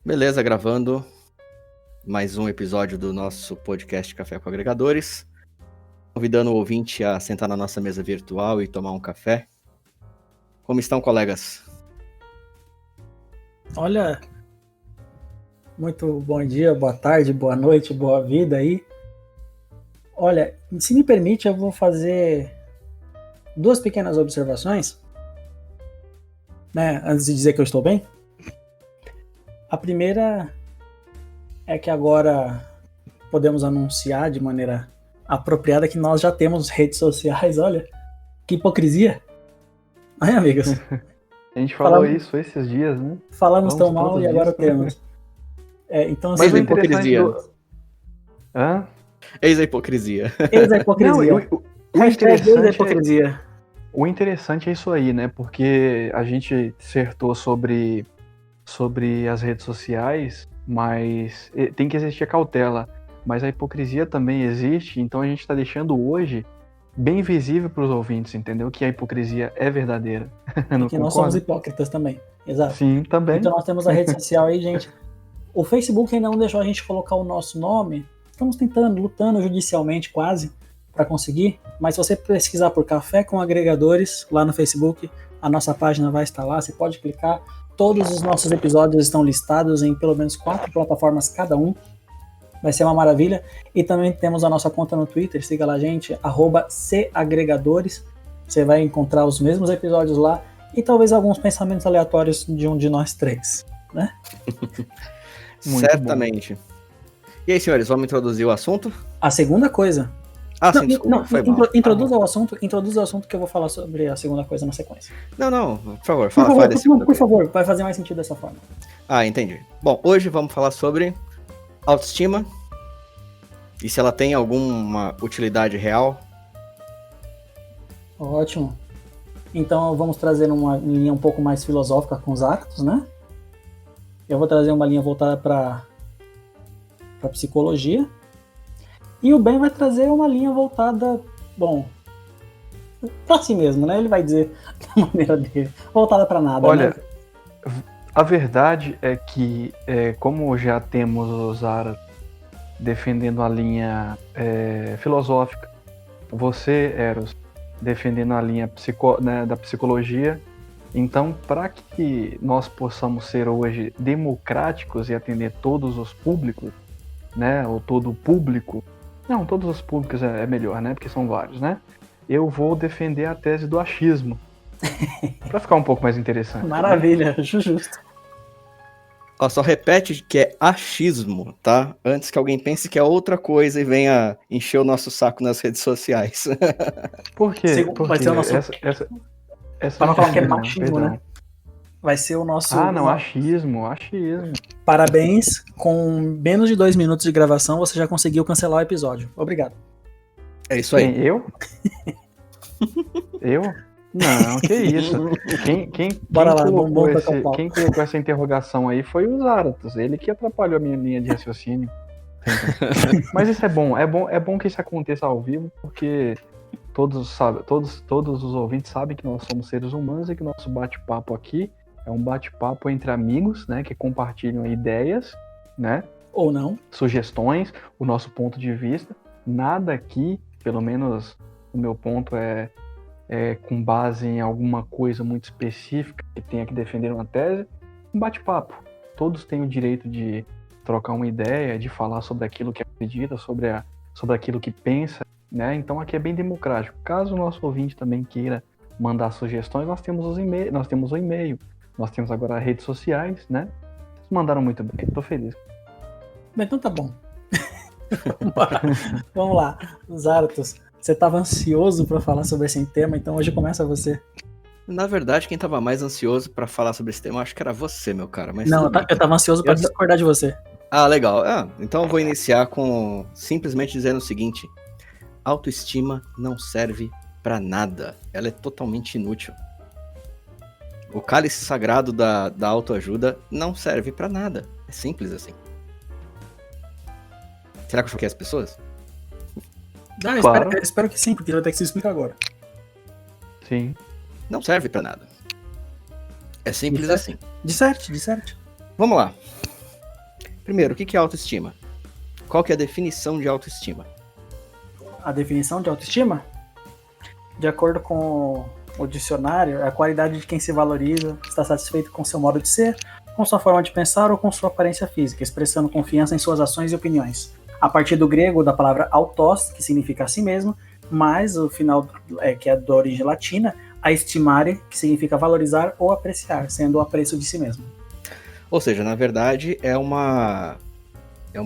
Beleza, gravando mais um episódio do nosso podcast Café com Agregadores. Convidando o ouvinte a sentar na nossa mesa virtual e tomar um café. Como estão, colegas? Olha, muito bom dia, boa tarde, boa noite, boa vida aí. Olha, se me permite, eu vou fazer duas pequenas observações, né, antes de dizer que eu estou bem. A primeira é que agora podemos anunciar de maneira apropriada que nós já temos redes sociais. Olha, que hipocrisia. Ai, amigos. A gente falou isso esses dias, né? Falamos tão mal e agora temos. Então, mas a hipocrisia. Hã? Eis a hipocrisia. Eis a hipocrisia. O interessante é isso aí, né? Porque a gente dissertou sobre as redes sociais, mas tem que existir cautela. Mas a hipocrisia também existe, então a gente está deixando hoje bem visível para os ouvintes, entendeu? Que a hipocrisia é verdadeira. Porque nós somos hipócritas também. Exato. Sim, também. Então nós temos a rede social aí, gente. O Facebook ainda não deixou a gente colocar o nosso nome. Estamos tentando, lutando judicialmente quase para conseguir. Mas se você pesquisar por Café com Agregadores lá no Facebook, a nossa página vai estar lá. Você pode clicar. Todos os nossos episódios estão listados em pelo menos 4 plataformas cada um. Vai ser uma maravilha. E também temos a nossa conta no Twitter. Siga lá, gente. @CAgregadores. Você vai encontrar os mesmos episódios lá. E talvez alguns pensamentos aleatórios de um de nós três, né? Certamente. Bom. E aí, senhores, vamos introduzir o assunto? A segunda coisa. Sim, desculpa. Introduza o assunto que eu vou falar sobre a segunda coisa na sequência. Não, por favor, fala desse segundo. Por favor, vai fazer mais sentido dessa forma. Entendi. Bom, hoje vamos falar sobre autoestima e se ela tem alguma utilidade real. Ótimo. Então vamos trazer uma linha um pouco mais filosófica com os actos, né? Eu vou trazer uma linha voltada para psicologia. E o Ben vai trazer uma linha voltada, para si mesmo, né? Ele vai dizer da maneira dele, voltada para nada. Olha, né? A verdade é que, como já temos o Zara defendendo a linha filosófica, você, Eros, defendendo a linha da psicologia, então, para que nós possamos ser hoje democráticos e atender todos os públicos, né, ou todo o público, não, todos os públicos é melhor, né, porque são vários, né, eu vou defender a tese do achismo, para ficar um pouco mais interessante. Maravilha, né? Justo. Só repete que é achismo, tá? Antes que alguém pense que é outra coisa e venha encher o nosso saco nas redes sociais. Por quê? Vai ser o nosso... Essa para não falar que é machismo, perdão. Né? Vai ser o nosso... achismo. Parabéns, com menos de 2 minutos de gravação você já conseguiu cancelar o episódio. Obrigado. É isso aí. Eu? Eu? Não, que isso. Quem colocou essa interrogação aí foi o Zaratos. Ele que atrapalhou a minha linha de raciocínio. Mas isso é bom que isso aconteça ao vivo, porque todos os ouvintes sabem que nós somos seres humanos e que nosso bate-papo aqui é um bate-papo entre amigos, né, que compartilham ideias, né, ou não, sugestões, o nosso ponto de vista. Nada aqui, pelo menos o meu ponto é com base em alguma coisa muito específica que tenha que defender uma tese, um bate-papo. Todos têm o direito de trocar uma ideia, de falar sobre aquilo que acredita, sobre aquilo que pensa, né? Então aqui é bem democrático. Caso o nosso ouvinte também queira mandar sugestões, nós temos o e-mail, nós temos agora as redes sociais, né? Vocês mandaram muito bem, tô feliz. Então tá bom. Vamos lá, Zaratos. Você estava ansioso para falar sobre esse tema, então hoje começa você. Na verdade, quem estava mais ansioso para falar sobre esse tema, eu acho que era você, meu cara. Mas não, eu estava ansioso para discordar de você. Legal. Então eu vou iniciar com simplesmente dizendo o seguinte: autoestima não serve para nada. Ela é totalmente inútil. O cálice sagrado da autoajuda não serve para nada. É simples assim. Será que eu choquei as pessoas? Claro. Espero que sim, porque vai ter que se explicar agora. Sim. Não serve pra nada. É simples assim. Disserte. Vamos lá. Primeiro, o que é autoestima? Qual que é a definição de autoestima? A definição de autoestima? De acordo com o dicionário, é a qualidade de quem se valoriza, está satisfeito com seu modo de ser, com sua forma de pensar ou com sua aparência física, expressando confiança em suas ações e opiniões. A partir do grego, da palavra autos, que significa a si mesmo, mais o final, que é da origem latina, a estimare, que significa valorizar ou apreciar, sendo o apreço de si mesmo. Ou seja, na verdade, é uma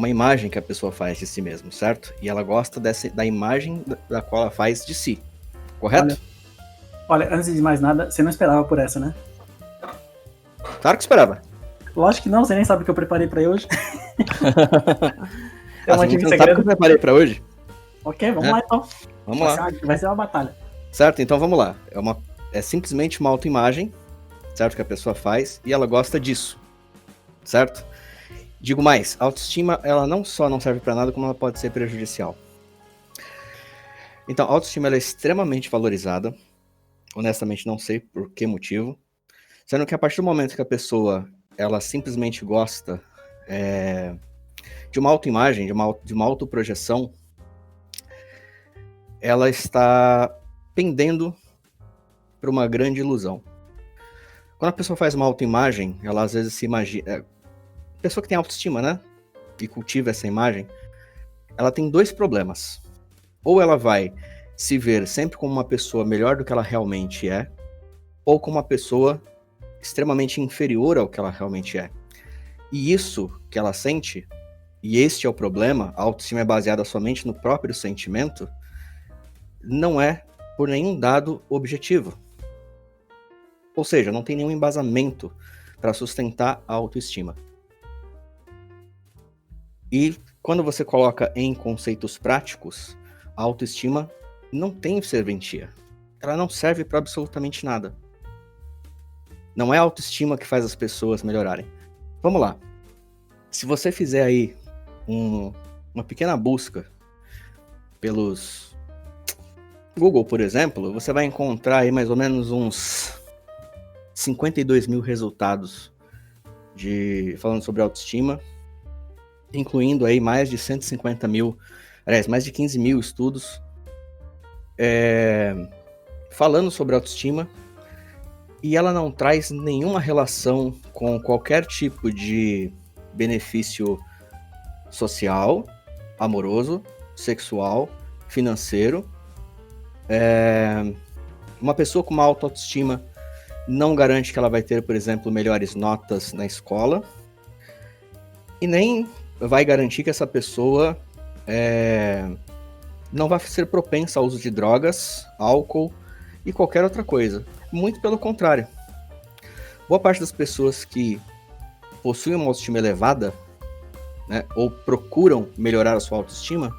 imagem que a pessoa faz de si mesmo, certo? E ela gosta da imagem da qual ela faz de si, correto? Olha, antes de mais nada, você não esperava por essa, né? Claro que esperava. Lógico que não, você nem sabe o que eu preparei pra hoje. Você não sabe o que eu preparei pra hoje? Ok, vamos lá então. Vamos lá. Vai ser uma batalha. Certo, então vamos lá. É simplesmente uma autoimagem, certo, que a pessoa faz, e ela gosta disso, certo? Digo mais, a autoestima, ela não só não serve pra nada, como ela pode ser prejudicial. Então, a autoestima ela é extremamente valorizada, honestamente não sei por que motivo, sendo que a partir do momento que a pessoa, ela simplesmente gosta de uma autoimagem, de uma autoprojeção, ela está pendendo para uma grande ilusão. Quando a pessoa faz uma autoimagem, ela às vezes se imagina... pessoa que tem autoestima, né? E cultiva essa imagem, ela tem dois problemas. Ou ela vai se ver sempre como uma pessoa melhor do que ela realmente é, ou como uma pessoa extremamente inferior ao que ela realmente é. E isso que ela sente, e este é o problema, a autoestima é baseada somente no próprio sentimento, não é por nenhum dado objetivo. Ou seja, não tem nenhum embasamento para sustentar a autoestima. E quando você coloca em conceitos práticos, a autoestima não tem serventia. Ela não serve para absolutamente nada. Não é a autoestima que faz as pessoas melhorarem. Vamos lá. Se você fizer aí uma pequena busca pelos Google, por exemplo, você vai encontrar aí mais ou menos uns 52 mil resultados falando sobre autoestima, incluindo aí mais de 150 mil, aliás, mais de 15 mil estudos falando sobre autoestima, e ela não traz nenhuma relação com qualquer tipo de benefício social, amoroso, sexual, financeiro. Uma pessoa com uma alta autoestima não garante que ela vai ter, por exemplo, melhores notas na escola, e nem vai garantir que essa pessoa não vai ser propensa ao uso de drogas, álcool e qualquer outra coisa. Muito pelo contrário. Boa parte das pessoas que possuem uma autoestima elevada, né, ou procuram melhorar a sua autoestima,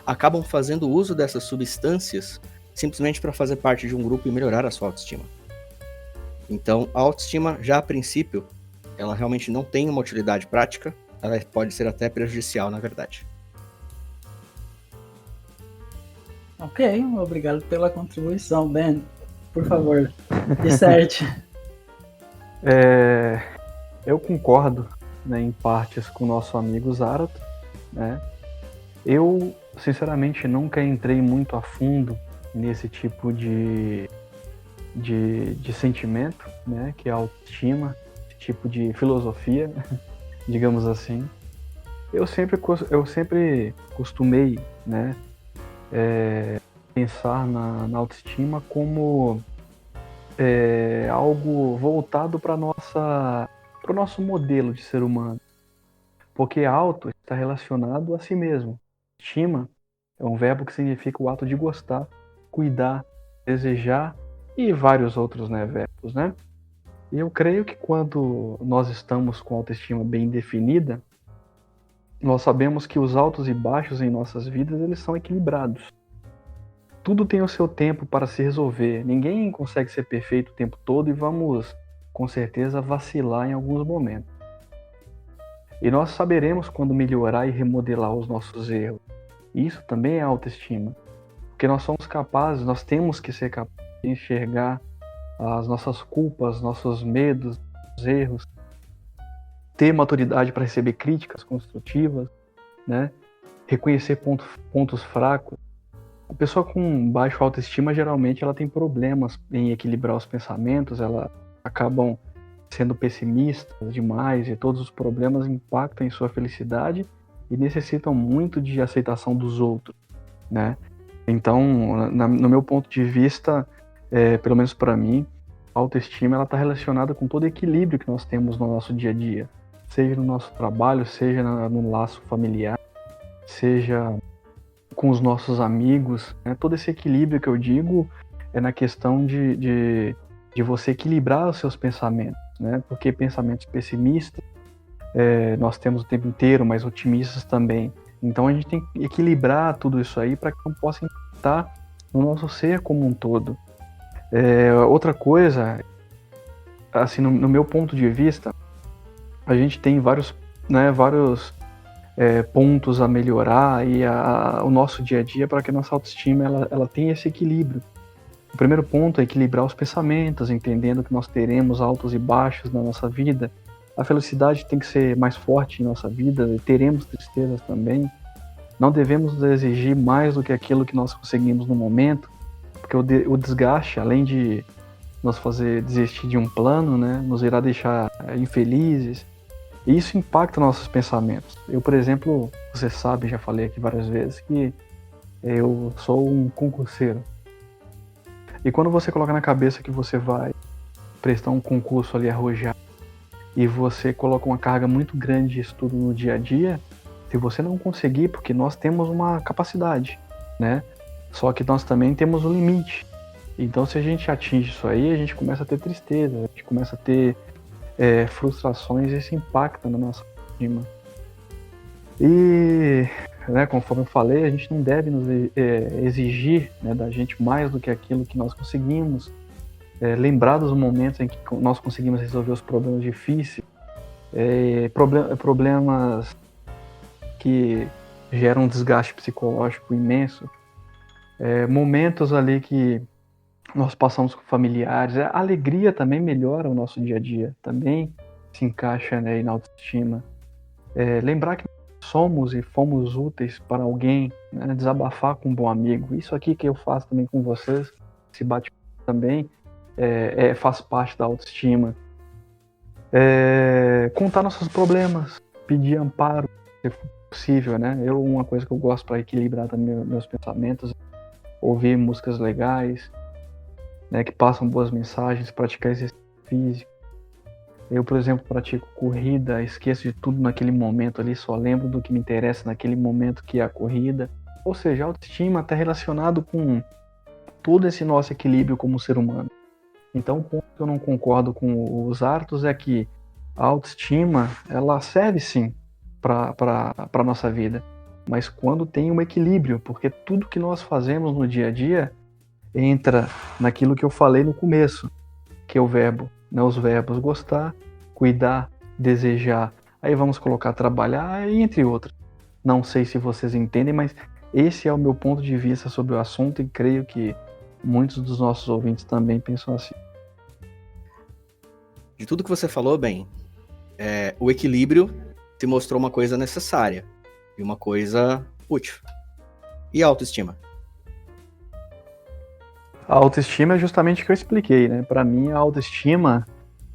acabam fazendo uso dessas substâncias simplesmente para fazer parte de um grupo e melhorar a sua autoestima. Então, a autoestima, já a princípio, ela realmente não tem uma utilidade prática, ela pode ser até prejudicial, na verdade. Ok, obrigado pela contribuição, Ben. Por favor, disserte. Eu concordo, né, em partes com o nosso amigo Zarato, né? Eu, sinceramente, nunca entrei muito a fundo nesse tipo de sentimento, né, que é a autoestima, esse tipo de filosofia, digamos assim. Eu sempre costumei, né, pensar na autoestima como algo voltado para o nosso modelo de ser humano, porque auto está relacionado a si mesmo. Estima é um verbo que significa o ato de gostar, cuidar, desejar e vários outros, né, verbos, né? E eu creio que quando nós estamos com a autoestima bem definida, nós sabemos que os altos e baixos em nossas vidas, eles são equilibrados. Tudo tem o seu tempo para se resolver. Ninguém consegue ser perfeito o tempo todo e vamos, com certeza, vacilar em alguns momentos. E nós saberemos quando melhorar e remodelar os nossos erros. Isso também é autoestima. Porque nós somos capazes, nós temos que ser capazes de enxergar as nossas culpas, nossos medos, os erros. ter maturidade para receber críticas construtivas, né? Reconhecer pontos fracos. A pessoa com baixa autoestima, geralmente, ela tem problemas em equilibrar os pensamentos, elas acabam sendo pessimistas demais e todos os problemas impactam em sua felicidade e necessitam muito de aceitação dos outros, né? Então, no meu ponto de vista, pelo menos para mim, a autoestima está relacionada com todo o equilíbrio que nós temos no nosso dia a dia, seja no nosso trabalho, seja no laço familiar, seja com os nossos amigos, né? Todo esse equilíbrio que eu digo é na questão de você equilibrar os seus pensamentos, né? Porque pensamentos pessimistas nós temos o tempo inteiro, mas otimistas também. Então a gente tem que equilibrar tudo isso aí para que não possa impactar no nosso ser como um todo. Outra coisa, assim, no meu ponto de vista, a gente tem vários pontos a melhorar e o nosso dia a dia para que a nossa autoestima ela tenha esse equilíbrio. O primeiro ponto é equilibrar os pensamentos, entendendo que nós teremos altos e baixos na nossa vida. A felicidade tem que ser mais forte em nossa vida, e teremos tristezas também. Não devemos exigir mais do que aquilo que nós conseguimos no momento, porque o desgaste, além de nos fazer desistir de um plano, né, nos irá deixar infelizes. E isso impacta nossos pensamentos. Eu, por exemplo, você sabe, já falei aqui várias vezes, que eu sou um concurseiro. E quando você coloca na cabeça que você vai prestar um concurso ali arrojado e você coloca uma carga muito grande de estudo no dia a dia, se você não conseguir, porque nós temos uma capacidade, né? Só que nós também temos um limite. Então, se a gente atinge isso aí, a gente começa a ter tristeza, a gente começa a ter frustrações, e isso impacta na nossa autoestima. E, né, conforme eu falei, a gente não deve nos exigir, né, da gente mais do que aquilo que nós conseguimos. Lembrar dos momentos em que nós conseguimos resolver os problemas difíceis, problemas que geram um desgaste psicológico imenso, momentos ali que nós passamos com familiares. A alegria também melhora o nosso dia a dia, também se encaixa, né, na autoestima. Lembrar que somos e fomos úteis para alguém, né, desabafar com um bom amigo. Isso aqui que eu faço também com vocês, se bate também, faz parte da autoestima. Contar nossos problemas, pedir amparo, se for possível, né? Uma coisa que eu gosto para equilibrar também meus pensamentos, ouvir músicas legais, né, que passam boas mensagens, praticar exercício físico. Eu, por exemplo, pratico corrida, esqueço de tudo naquele momento ali, só lembro do que me interessa naquele momento, que é a corrida. Ou seja, a autoestima está relacionado com todo esse nosso equilíbrio como ser humano. Então, o ponto que eu não concordo com os Arthurs é que a autoestima, ela serve sim para a nossa vida, mas quando tem um equilíbrio, porque tudo que nós fazemos no dia a dia entra naquilo que eu falei no começo, que é o verbo, né? Os verbos gostar, cuidar, desejar, aí vamos colocar trabalhar, e entre outros. Não sei se vocês entendem, mas esse é o meu ponto de vista sobre o assunto, e creio que muitos dos nossos ouvintes também pensam assim. De tudo que você falou, bem, o equilíbrio se mostrou uma coisa necessária e uma coisa útil. E a autoestima? A autoestima é justamente o que eu expliquei, né? Para mim, a autoestima,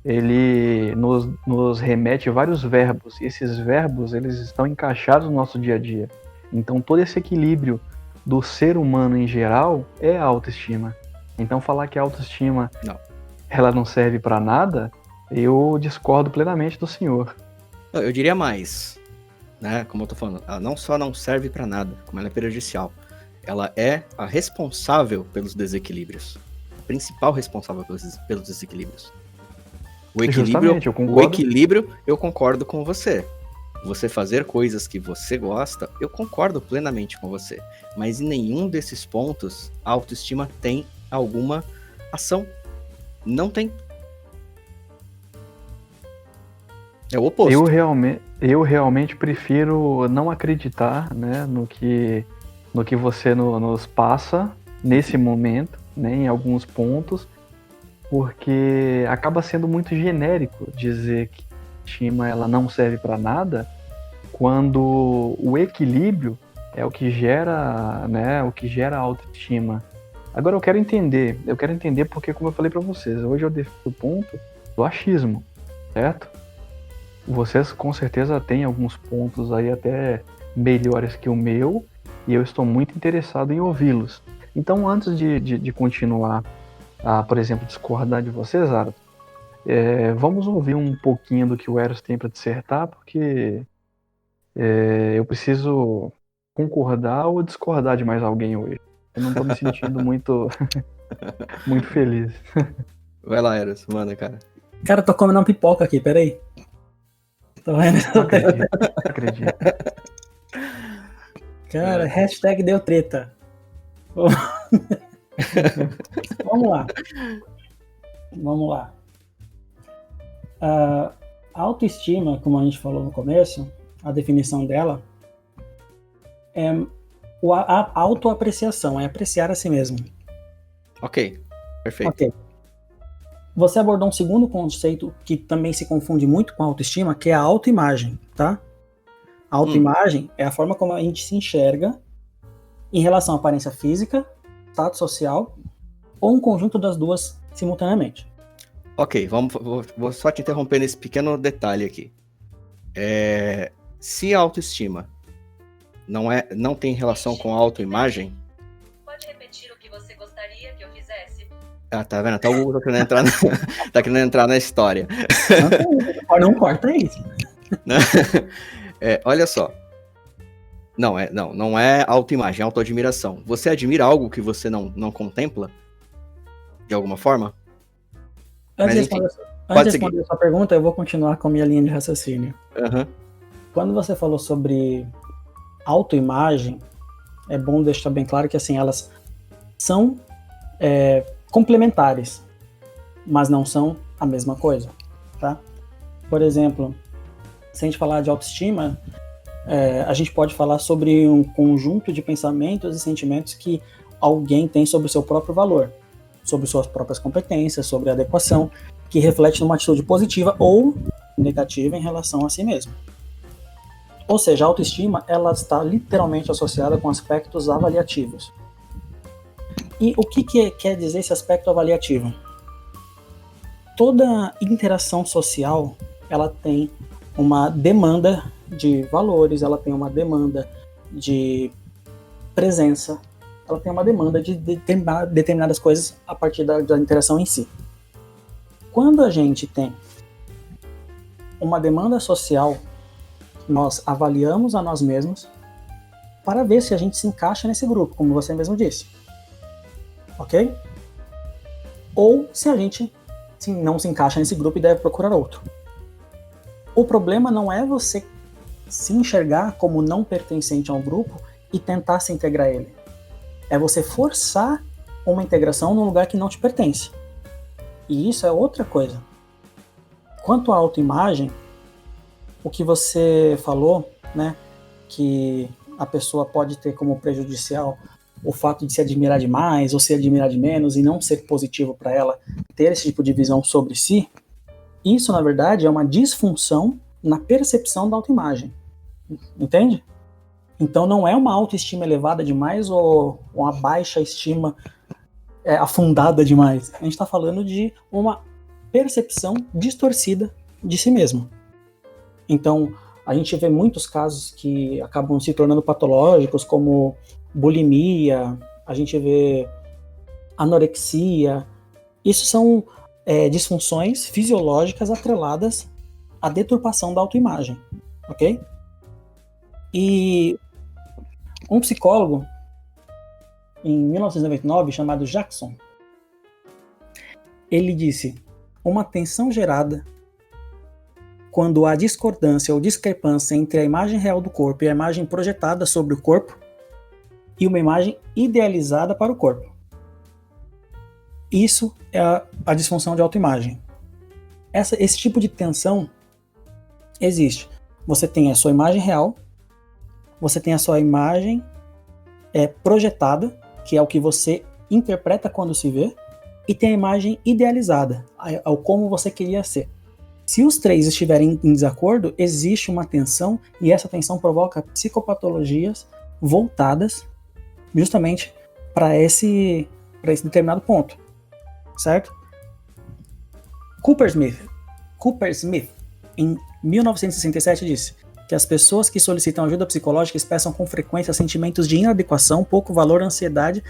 ele nos remete a vários verbos, e esses verbos, eles estão encaixados no nosso dia a dia. Então, todo esse equilíbrio do ser humano em geral é a autoestima. Então, falar que a autoestima ela não serve para nada, eu discordo plenamente do senhor. Eu diria mais, né? Como eu tô falando, ela não só não serve para nada, como ela é prejudicial. Ela é a responsável pelos desequilíbrios. A principal responsável pelos desequilíbrios. O equilíbrio, eu concordo com você. Você fazer coisas que você gosta, eu concordo plenamente com você. Mas em nenhum desses pontos, a autoestima tem alguma ação. Não tem. É o oposto. Eu realmente prefiro não acreditar, né, no que você nos passa nesse momento, né, em alguns pontos, porque acaba sendo muito genérico dizer autoestima ela não serve para nada quando o equilíbrio é o que gera, né, o que gera a autoestima. Agora eu quero entender porque, como eu falei para vocês, hoje eu defendo o ponto do achismo, certo? Vocês com certeza têm alguns pontos aí até melhores que o meu, e eu estou muito interessado em ouvi-los. Então, antes de continuar a, por exemplo, discordar de vocês, Ara, vamos ouvir um pouquinho do que o Eros tem para dissertar, porque eu preciso concordar ou discordar de mais alguém hoje. Eu não estou me sentindo muito, muito feliz. Vai lá, Eros, manda, cara. Cara, tô comendo uma pipoca aqui, peraí. Tô vendo. Não acredito. Cara, hashtag deu treta. Vamos lá. A autoestima, como a gente falou no começo, a definição dela é a autoapreciação, é apreciar a si mesmo. Ok, perfeito. Ok. Você abordou um segundo conceito que também se confunde muito com a autoestima, que é a autoimagem, tá? A autoimagem é a forma como a gente se enxerga em relação à aparência física, status social, ou um conjunto das duas simultaneamente. Ok, vou só te interromper nesse pequeno detalhe aqui. Se a autoestima não tem relação com a autoimagem... Pode repetir o que você gostaria que eu fizesse? Ah, tá vendo? Até o Google tá querendo entrar na história. Não corta isso. Olha só. Não é autoimagem, é autoadmiração. Você admira algo que você não contempla? De alguma forma? Antes de responder a sua pergunta, eu vou continuar com a minha linha de raciocínio. Uhum. Quando você falou sobre autoimagem, é bom deixar bem claro que assim, elas são complementares, mas não são a mesma coisa, tá? Por exemplo, se a gente falar de autoestima, a gente pode falar sobre um conjunto de pensamentos e sentimentos que alguém tem sobre o seu próprio valor, sobre suas próprias competências, sobre a adequação, que reflete numa atitude positiva ou negativa em relação a si mesmo. Ou seja, a autoestima ela está literalmente associada com aspectos avaliativos. E o que quer dizer esse aspecto avaliativo? Toda interação social ela tem uma demanda de valores, ela tem uma demanda de presença, ela tem uma demanda de determinadas coisas a partir da interação em si. Quando a gente tem uma demanda social, nós avaliamos a nós mesmos para ver se a gente se encaixa nesse grupo, como você mesmo disse. Ok? Ou se a gente não se encaixa nesse grupo e deve procurar outro. O problema não é você se enxergar como não pertencente a um grupo e tentar se integrar a ele. É você forçar uma integração num lugar que não te pertence. E isso é outra coisa. Quanto à autoimagem, o que você falou, né, que a pessoa pode ter como prejudicial o fato de se admirar demais ou se admirar de menos e não ser positivo para ela ter esse tipo de visão sobre si, isso, na verdade, é uma disfunção na percepção da autoimagem. Entende? Então não é uma autoestima elevada demais ou uma baixa estima afundada demais. A gente está falando de uma percepção distorcida de si mesmo. Então, a gente vê muitos casos que acabam se tornando patológicos, como bulimia, a gente vê anorexia. Isso são disfunções fisiológicas atreladas à deturpação da autoimagem, ok? E um psicólogo, em 1999, chamado Jackson, ele disse: uma tensão gerada quando há discordância ou discrepância entre a imagem real do corpo e a imagem projetada sobre o corpo e uma imagem idealizada para o corpo. Isso é a disfunção de autoimagem. Esse tipo de tensão existe. Você tem a sua imagem real, você tem a sua imagem projetada, que é o que você interpreta quando se vê, e tem a imagem idealizada, ao como você queria ser. Se os três estiverem em desacordo, existe uma tensão e essa tensão provoca psicopatologias voltadas justamente para esse determinado ponto, certo? Cooper Smith, em 1967, disse que as pessoas que solicitam ajuda psicológica expressam com frequência sentimentos de inadequação, pouco valor, ansiedade,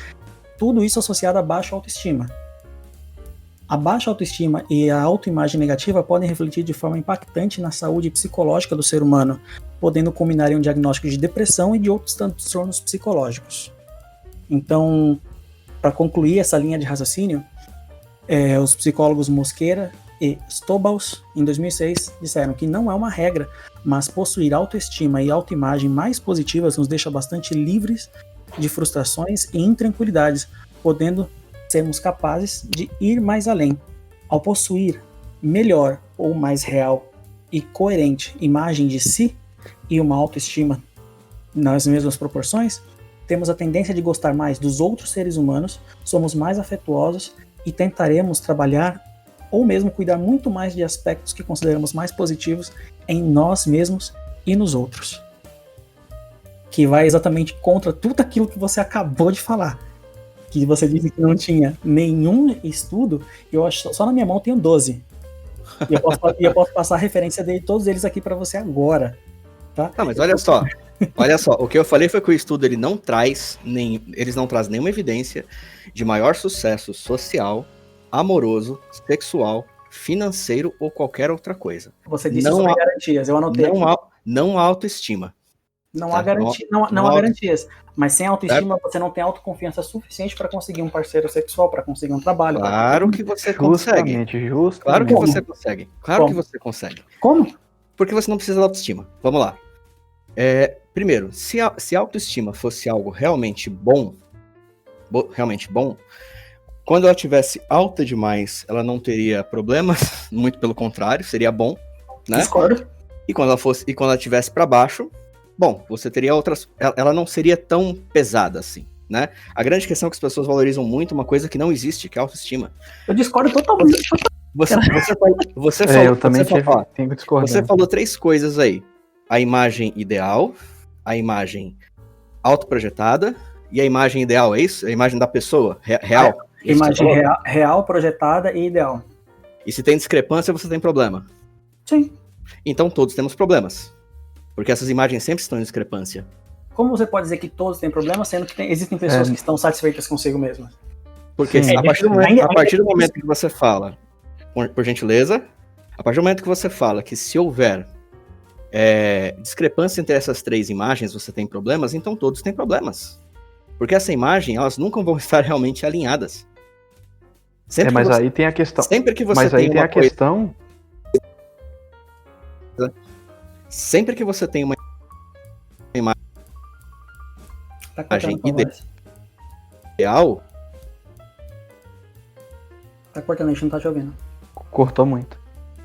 tudo isso associado a baixa autoestima. A baixa autoestima e a autoimagem negativa podem refletir de forma impactante na saúde psicológica do ser humano, podendo culminar em um diagnóstico de depressão e de outros transtornos psicológicos. Então, para concluir essa linha de raciocínio, os psicólogos Mosqueira e Stobals, em 2006, disseram que não é uma regra, mas possuir autoestima e autoimagem mais positivas nos deixa bastante livres de frustrações e intranquilidades, podendo sermos capazes de ir mais além. Ao possuir melhor ou mais real e coerente imagem de si e uma autoestima nas mesmas proporções, temos a tendência de gostar mais dos outros seres humanos, somos mais afetuosos e tentaremos trabalhar ou mesmo cuidar muito mais de aspectos que consideramos mais positivos em nós mesmos e nos outros. Que vai exatamente contra tudo aquilo que você acabou de falar. Que você disse que não tinha nenhum estudo, e eu acho só na minha mão eu tenho 12. E eu posso passar a referência de todos eles aqui para você agora. Tá? Tá, mas olha só, o que eu falei foi que o estudo eles não trazem nenhuma evidência de maior sucesso social, amoroso, sexual, financeiro ou qualquer outra coisa. Você disse sobre garantias, eu anotei não há autoestima. Não há garantias. Mas sem autoestima, você não tem autoconfiança suficiente para conseguir um parceiro sexual, para conseguir um trabalho. Claro que você consegue. Claro que você consegue. Claro que você consegue. Como? Porque você não precisa de autoestima. Vamos lá. Primeiro, se a autoestima fosse algo realmente bom, quando ela tivesse alta demais, ela não teria problemas, muito pelo contrário, seria bom, né? Discordo. E quando ela estivesse para baixo, bom, você teria outras. Ela não seria tão pesada assim, né? A grande questão é que as pessoas valorizam muito uma coisa que não existe, que é a autoestima. Eu discordo totalmente. Você falou, eu também tenho que discordar. Você falou 3 coisas aí: a imagem ideal, a imagem autoprojetada e a imagem ideal, é isso? A imagem da pessoa real. Imagem real, projetada e ideal. E se tem discrepância, você tem problema. Sim. Então todos temos problemas. Porque essas imagens sempre estão em discrepância. Como você pode dizer que todos têm problemas, sendo que existem pessoas que estão satisfeitas consigo mesmas? Porque a partir do momento que você fala, por gentileza, a partir do momento que você fala que se houver discrepância entre essas 3 imagens, você tem problemas, então todos têm problemas. Porque essa imagem, elas nunca vão estar realmente alinhadas. Aí tem a questão. Sempre que você Sempre que você tem uma imagem ideal... Tá cortando, a gente não tá te ouvindo. Cortou muito.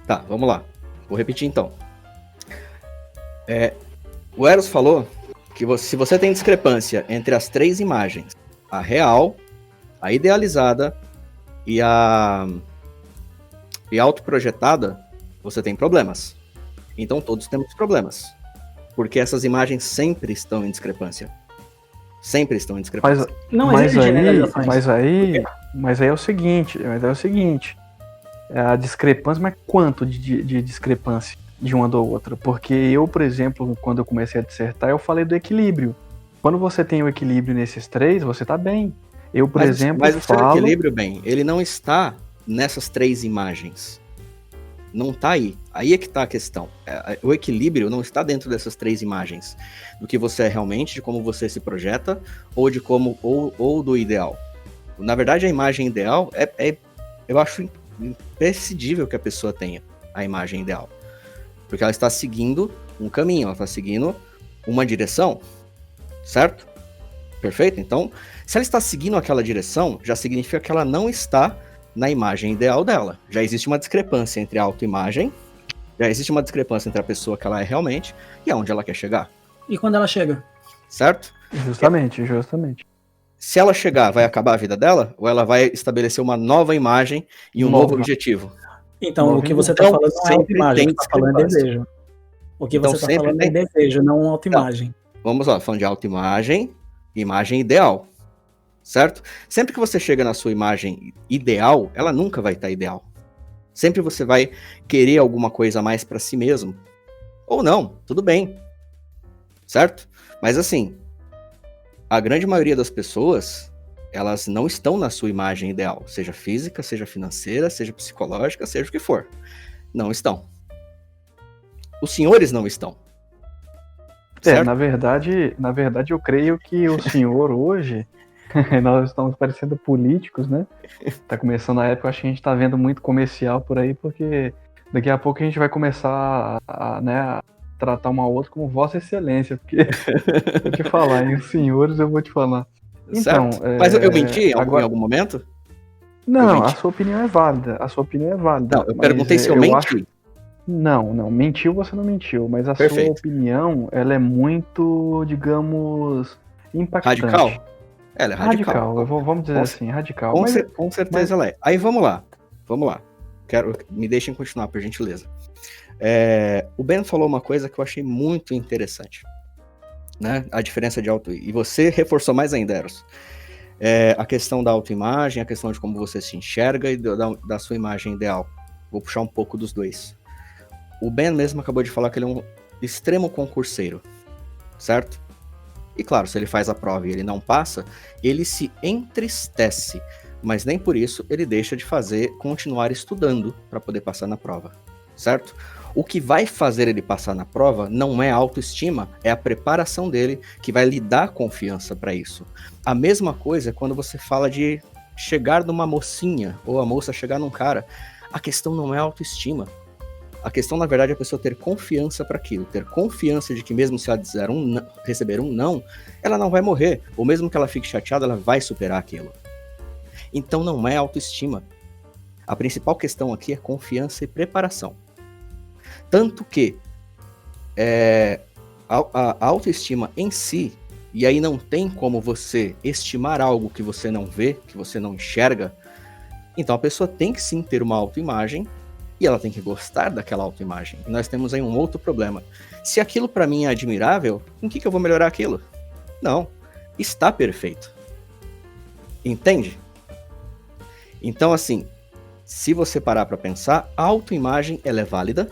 Tá, vamos lá. Vou repetir então. O Eros falou que se você tem discrepância entre as 3 imagens, a real, a idealizada e a autoprojetada, você tem problemas. Então todos temos problemas. Porque essas imagens sempre estão em discrepância. Sempre estão em discrepância. Mas aí é o seguinte, a discrepância, mas quanto de discrepância de uma da outra? Porque eu, por exemplo, quando eu comecei a dissertar, eu falei do equilíbrio. Quando você tem o equilíbrio nesses 3, você tá bem. Eu, por exemplo, mas o seu equilíbrio, ele não está nessas 3 imagens. Não tá aí. Aí é que tá a questão. O equilíbrio não está dentro dessas 3 imagens. Do que você é realmente, de como você se projeta, ou de como ou do ideal. Na verdade, a imagem ideal eu acho imprescindível que a pessoa tenha a imagem ideal. Porque ela está seguindo um caminho, ela está seguindo uma direção. Certo? Perfeito? Então, se ela está seguindo aquela direção, já significa que ela não está na imagem ideal dela. Já existe uma discrepância entre a autoimagem, já existe uma discrepância entre a pessoa que ela é realmente e aonde ela quer chegar. E quando ela chega? Certo? Justamente. Se ela chegar, vai acabar a vida dela? Ou ela vai estabelecer uma nova imagem e um novo objetivo? Então, o Movendo que você então, tá falando não é sempre autoimagem, tem você tá falando é discrepância. desejo. O que Então, você tá sempre falando é tem- desejo, não autoimagem. Vamos lá, falando de autoimagem, imagem ideal, certo? Sempre que você chega na sua imagem ideal, ela nunca vai estar ideal. Sempre você vai querer alguma coisa a mais para si mesmo. Ou não, tudo bem. Certo? Mas assim, a grande maioria das pessoas, elas não estão na sua imagem ideal, seja física, seja financeira, seja psicológica, seja o que for. Não estão. Os senhores não estão. Certo? Na verdade, eu creio que o senhor hoje, nós estamos parecendo políticos, né? Tá começando a época, acho que a gente tá vendo muito comercial por aí, porque daqui a pouco a gente vai começar a tratar uma outra como Vossa Excelência, porque vou te falar, hein, os senhores eu vou te falar. Então, Certo? Mas eu menti em agora, algum momento? não, menti. a sua opinião é válida, Não, eu mas perguntei se eu menti. acho, não, mentiu você não mentiu, mas a sua Perfeito. opinião, ela é muito, digamos, impactante. Radical? Ela é radical. Vamos dizer Com- assim, radical. Com, Mas com certeza ela é. Aí vamos lá. Me deixem continuar, por gentileza. O Ben falou uma coisa que eu achei muito interessante. Né? A diferença de auto... E você reforçou mais ainda, Eros. A questão da autoimagem, a questão de como você se enxerga e da sua imagem ideal. Vou puxar um pouco dos dois. O Ben mesmo acabou de falar que ele é um extremo concurseiro. Certo? E claro, se ele faz a prova e ele não passa, ele se entristece. Mas nem por isso ele deixa de continuar estudando para poder passar na prova. Certo? O que vai fazer ele passar na prova não é a autoestima, é a preparação dele que vai lhe dar confiança para isso. A mesma coisa é quando você fala de chegar numa mocinha ou a moça chegar num cara. A questão não é a autoestima. A questão, na verdade, é a pessoa ter confiança para aquilo, ter confiança de que mesmo se ela receber um não, ela não vai morrer, ou mesmo que ela fique chateada, ela vai superar aquilo. Então não é autoestima. A principal questão aqui é confiança e preparação. Tanto que a autoestima em si, e aí não tem como você estimar algo que você não vê, que você não enxerga, então a pessoa tem que sim ter uma autoimagem e ela tem que gostar daquela autoimagem. E nós temos aí um outro problema. Se aquilo para mim é admirável, em que eu vou melhorar aquilo? Não, está perfeito. Entende? Então assim, se você parar para pensar, a autoimagem ela é válida,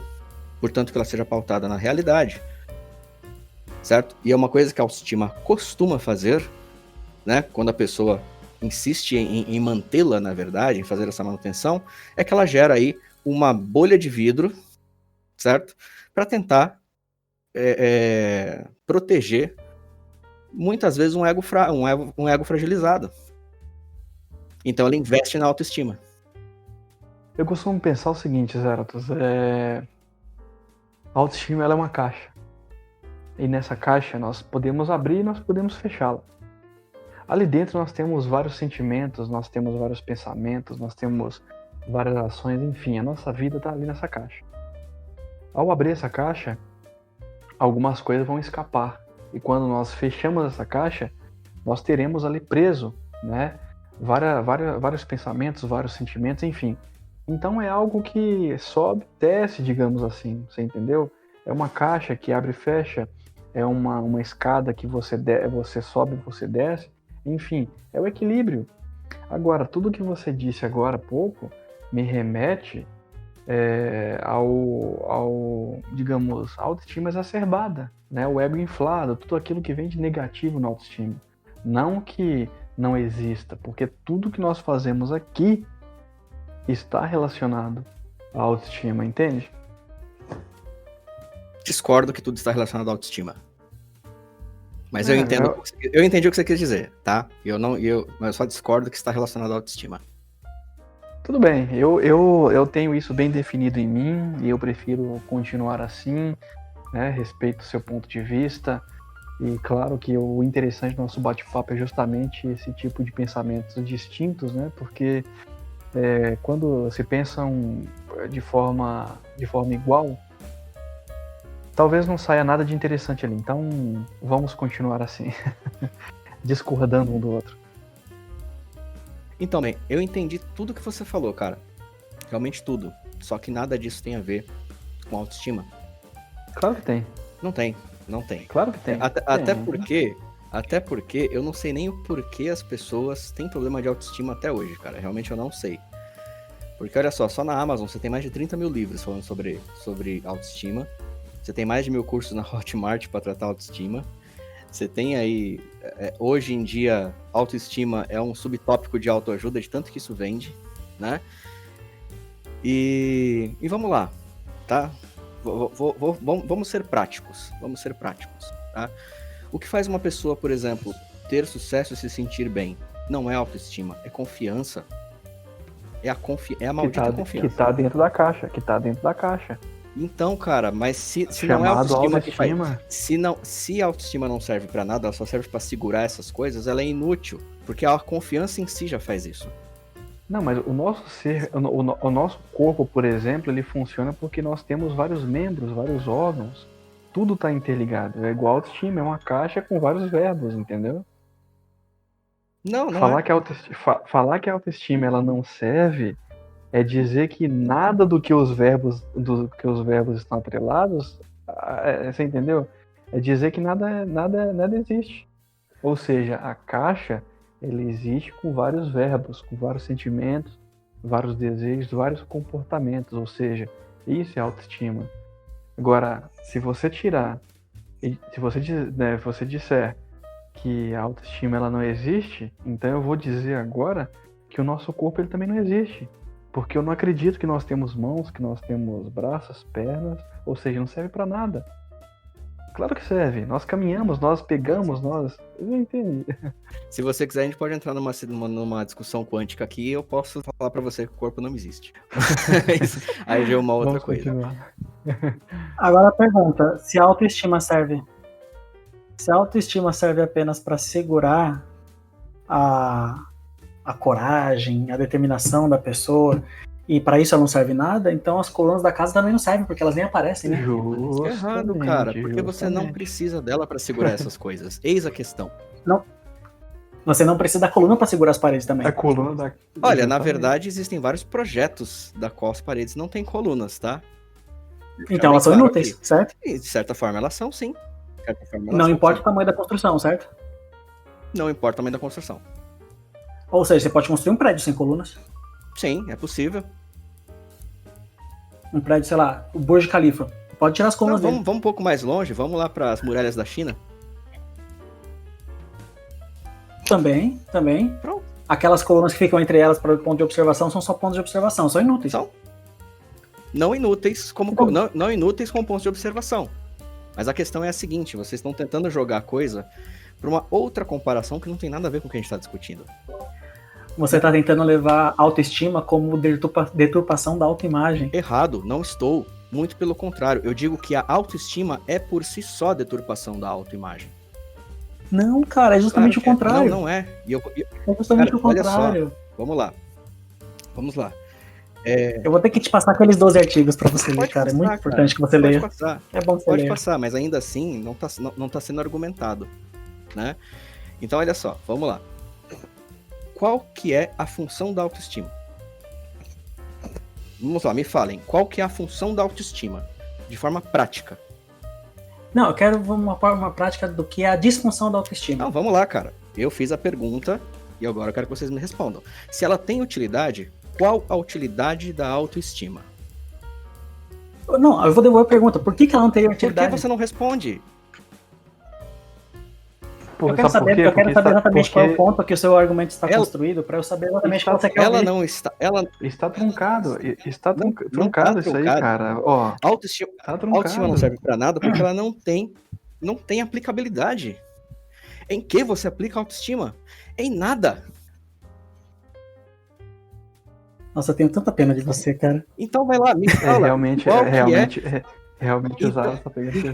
portanto que ela seja pautada na realidade, certo? E é uma coisa que a autoestima costuma fazer, né? Quando a pessoa insiste em mantê-la, na verdade, em fazer essa manutenção, é que ela gera aí uma bolha de vidro, certo? Para tentar proteger, muitas vezes, um ego fragilizado. Então ela investe na autoestima. eu costumo pensar o seguinte, Zeratos, a autoestima ela é uma caixa. E nessa caixa nós podemos abrir e nós podemos fechá-la. Ali dentro nós temos vários sentimentos, nós temos vários pensamentos, nós temos várias ações, enfim, a nossa vida está ali nessa caixa. Ao abrir essa caixa, algumas coisas vão escapar. E quando nós fechamos essa caixa, nós teremos ali preso, né, vários pensamentos, vários sentimentos, enfim. Então é algo que sobe, desce, digamos assim, você entendeu? É uma caixa que abre e fecha, é uma escada que você sobe, você desce, enfim, é o equilíbrio. Agora, tudo que você disse agora há pouco me remete digamos, autoestima exacerbada, né? O ego inflado, tudo aquilo que vem de negativo na autoestima. Não que não exista, porque tudo que nós fazemos aqui está relacionado à autoestima, entende? Discordo que tudo está relacionado à autoestima. Mas eu entendi o que você quis dizer, tá? Mas eu só discordo que está relacionado à autoestima. Tudo bem, eu tenho isso bem definido em mim e eu prefiro continuar assim, né? Respeito o seu ponto de vista e claro que o interessante do nosso bate-papo é justamente esse tipo de pensamentos distintos, né? Porque quando se pensam de forma igual, talvez não saia nada de interessante ali. Então vamos continuar assim, discordando um do outro. Então, bem, eu entendi tudo que você falou, cara. Realmente tudo. Só que nada disso tem a ver com autoestima. Claro que tem. Não tem, não tem. Claro que tem. Até porque eu não sei nem o porquê as pessoas têm problema de autoestima até hoje, cara. Realmente eu não sei. Porque olha só na Amazon você tem mais de 30 mil livros falando sobre autoestima. Você tem mais de 1000 cursos na Hotmart para tratar autoestima. Você tem aí, hoje em dia, autoestima é um subtópico de autoajuda, de tanto que isso vende, né? E vamos lá, tá? Vamos ser práticos, tá? O que faz uma pessoa, por exemplo, ter sucesso e se sentir bem? Não é autoestima, é confiança. É a maldita confiança. Que tá dentro da caixa. Então, cara, mas se não é autoestima que faz... Se a autoestima não serve pra nada, ela só serve pra segurar essas coisas, ela é inútil. Porque a confiança em si já faz isso. Não, mas o nosso ser, o nosso corpo, por exemplo, ele funciona porque nós temos vários membros, vários órgãos. Tudo tá interligado. É igual autoestima, é uma caixa com vários verbos, entendeu? Não falar é. Falar que a autoestima ela não serve é dizer que nada do que os verbos estão atrelados, você entendeu? É dizer que nada existe. Ou seja, a caixa ela existe com vários verbos, com vários sentimentos, vários desejos, vários comportamentos. Ou seja, isso é autoestima. Agora, se você tirar, se você disser que a autoestima ela não existe, então eu vou dizer agora que o nosso corpo ele também não existe. Porque eu não acredito que nós temos mãos, que nós temos braços, pernas, ou seja, não serve pra nada. Claro que serve. Nós caminhamos, nós pegamos, nós... Eu não entendi. Se você quiser, a gente pode entrar numa discussão quântica aqui e eu posso falar pra você que o corpo não existe. Aí já é uma outra Vamos coisa. continuar. Agora a pergunta, se a autoestima serve apenas para segurar a coragem, a determinação da pessoa, e para isso ela não serve nada, então as colunas da casa também não servem, porque elas nem aparecem, né? É errado, cara, porque você não precisa dela para segurar essas coisas. Eis a questão. Não. Você não precisa da coluna para segurar as paredes também. A coluna da... Olha, na verdade, existem vários projetos da qual as paredes não têm colunas, tá? Então elas são inúteis, certo? E, de certa forma, elas são, sim. Não importa o tamanho da construção, certo? Não importa o tamanho da construção. Ou seja, você pode construir um prédio sem colunas. Sim, é possível. Um prédio, sei lá, o Burj Khalifa. Pode tirar as colunas dele. Vamos um pouco mais longe, vamos lá para as muralhas da China. Também. Pronto. Aquelas colunas que ficam entre elas para o ponto de observação são só pontos de observação, são inúteis. São não inúteis como pontos de observação. Mas a questão é a seguinte, vocês estão tentando jogar a coisa para uma outra comparação que não tem nada a ver com o que a gente está discutindo. Você está tentando levar a autoestima como deturpação da autoimagem. Errado, não estou. Muito pelo contrário, eu digo que a autoestima é por si só deturpação da autoimagem. Não, cara, é justamente o contrário. Não é. É justamente o contrário. Vamos lá. Eu vou ter que te passar aqueles 12 artigos para você ler, cara. É muito importante que você leia. É bom você ler. Pode passar, mas ainda assim não tá sendo argumentado, né? Então, olha só, vamos lá. Qual que é a função da autoestima? Vamos lá, me falem. Qual que é a função da autoestima? De forma prática. Não, eu quero uma prática do que é a disfunção da autoestima. Não, vamos lá, cara. Eu fiz a pergunta e agora eu quero que vocês me respondam. Se ela tem utilidade, qual a utilidade da autoestima? Não, eu vou devolver a pergunta. Por que ela não teria utilidade? Por que você não responde? Eu quero saber exatamente qual é o ponto que o seu argumento está construído, para eu saber exatamente o que você quer ouvir. Está truncado. Está truncado isso aí, cara. Ó, autoestima não serve para nada porque ela não tem aplicabilidade. Em que você aplica autoestima? Em nada. Nossa, eu tenho tanta pena de você, cara. Então vai lá, me fala. Realmente usaram essa pegadinha.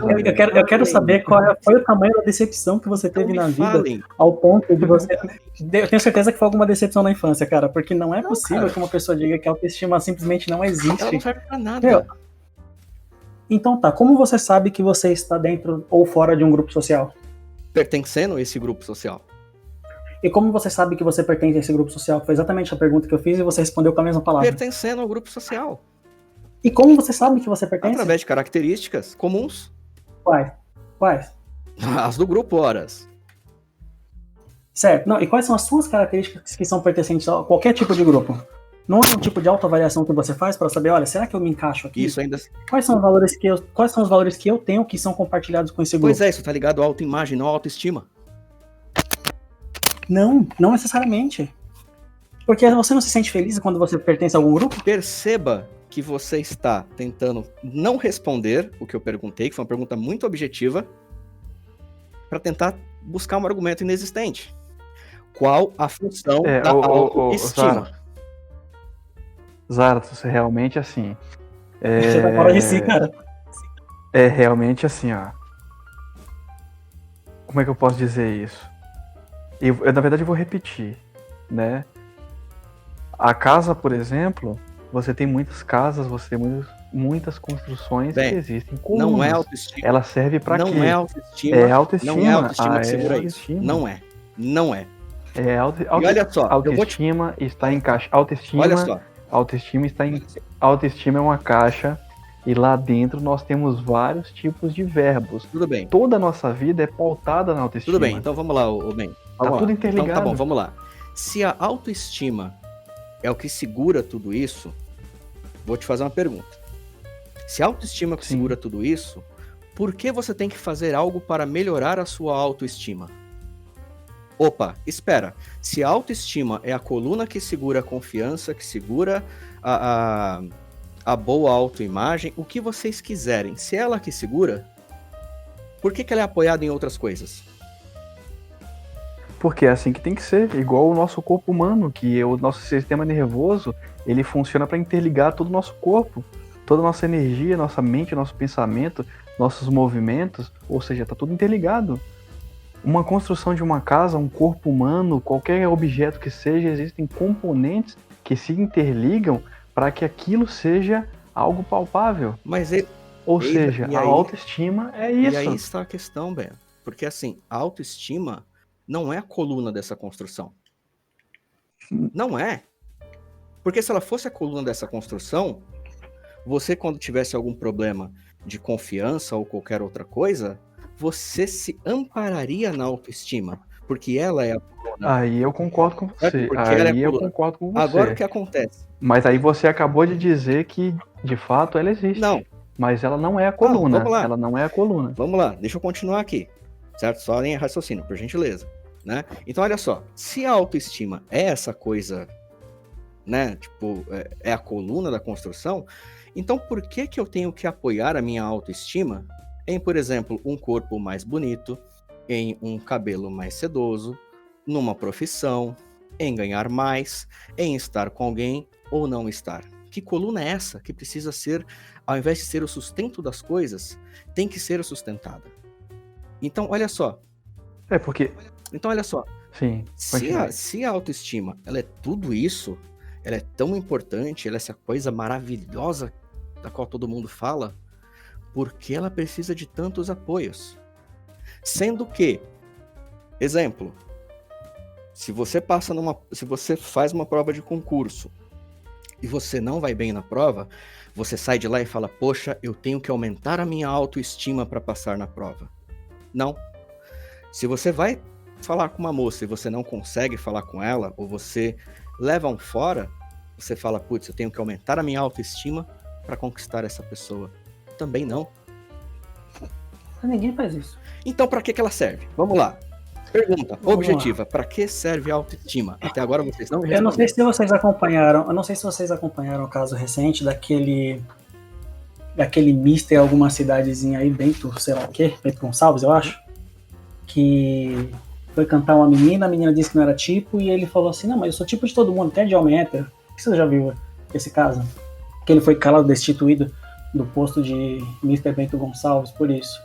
Eu quero saber qual foi o tamanho da decepção que você teve na vida, ao ponto de você... Eu tenho certeza que foi alguma decepção na infância, cara, porque não é possível que uma pessoa diga que a autoestima simplesmente não existe. Ela não serve pra nada. Então tá, como você sabe que você está dentro ou fora de um grupo social? Pertencendo a esse grupo social. E como você sabe que você pertence a esse grupo social? Foi exatamente a pergunta que eu fiz e você respondeu com a mesma palavra. Pertencendo ao grupo social. E como você sabe que você pertence? Através de características comuns. Quais? As do grupo, horas. Certo. Não, e quais são as suas características que são pertencentes a qualquer tipo de grupo? Não é um tipo de autoavaliação que você faz para saber, olha, será que eu me encaixo aqui? Isso ainda. Quais são os valores que eu tenho que são compartilhados com esse grupo? Pois é, isso tá ligado à autoimagem, não à autoestima. Não necessariamente. Porque você não se sente feliz quando você pertence a algum grupo? Perceba que você está tentando não responder o que eu perguntei, que foi uma pergunta muito objetiva, para tentar buscar um argumento inexistente. Qual a função da autoestima? Zaratos, realmente assim. Você vai falar de si, cara. É realmente assim, ó. Como é que eu posso dizer isso? Eu na verdade, eu vou repetir, né? A casa, por exemplo, você tem muitas casas, você tem muitas construções que existem colunas. Não é autoestima. Ela serve pra quê? Não é autoestima. É autoestima. Não é autoestima que segura isso. autoestima. Não é. Não é. E olha só, autoestima está em caixa. Autoestima, olha só. Autoestima é uma caixa e lá dentro nós temos vários tipos de verbos. Tudo bem. Toda a nossa vida é pautada na autoestima. Tudo bem, então vamos lá, Ben. Tá tudo interligado. Então, tá bom, vamos lá. Se a autoestima é o que segura tudo isso, vou te fazer uma pergunta. Se a autoestima que segura tudo isso, por que você tem que fazer algo para melhorar a sua autoestima? Opa, espera. Se a autoestima é a coluna que segura a confiança, que segura a boa autoimagem, o que vocês quiserem, se ela que segura, por que ela é apoiada em outras coisas? Porque é assim que tem que ser, igual o nosso corpo humano, que o nosso sistema nervoso, ele funciona para interligar todo o nosso corpo, toda a nossa energia, nossa mente, nosso pensamento, nossos movimentos, ou seja, tá tudo interligado. Uma construção de uma casa, um corpo humano, qualquer objeto que seja, existem componentes que se interligam para que aquilo seja algo palpável. Ou seja, a autoestima é isso. E aí está a questão, Ben. Porque assim, a autoestima não é a coluna dessa construção. Não é. Porque se ela fosse a coluna dessa construção, você, quando tivesse algum problema de confiança ou qualquer outra coisa, você se ampararia na autoestima, porque ela é a coluna. Aí eu concordo com você. Agora o que acontece? Mas aí você acabou de dizer que, de fato, ela existe. Não. Mas ela não é a coluna. Vamos lá. Ela não é a coluna. Vamos lá, deixa eu continuar aqui. Certo? Só em raciocínio, por gentileza. Né? Então, olha só. Se a autoestima é essa coisa, né? Tipo, é a coluna da construção, então por que eu tenho que apoiar a minha autoestima em, por exemplo, um corpo mais bonito, em um cabelo mais sedoso, numa profissão, em ganhar mais, em estar com alguém ou não estar? Que coluna é essa que precisa ser, ao invés de ser o sustento das coisas, tem que ser sustentada? Então, olha só. Então, olha só. Sim. Se a autoestima, ela é tudo isso, ela é tão importante, ela é essa coisa maravilhosa da qual todo mundo fala, por que ela precisa de tantos apoios? Sendo que, exemplo, se você faz uma prova de concurso e você não vai bem na prova, você sai de lá e fala, poxa, eu tenho que aumentar a minha autoestima para passar na prova. Não. Se você vai falar com uma moça e você não consegue falar com ela, ou você leva um fora, você fala, putz, eu tenho que aumentar a minha autoestima para conquistar essa pessoa. Também não. Ninguém faz isso. Então, para que ela serve? Vamos lá. Pergunta objetiva. Para que serve a autoestima? Até agora vocês não responderam. Eu não sei se vocês acompanharam o caso recente daquele mister em alguma cidadezinha aí, Bento, sei lá o quê, Bento Gonçalves, eu acho, que foi cantar uma menina, a menina disse que não era tipo, e ele falou assim, não, mas eu sou tipo de todo mundo, até de homem hétero. Você já viu esse caso? Que ele foi calado, destituído do posto de Mr. Bento Gonçalves por isso.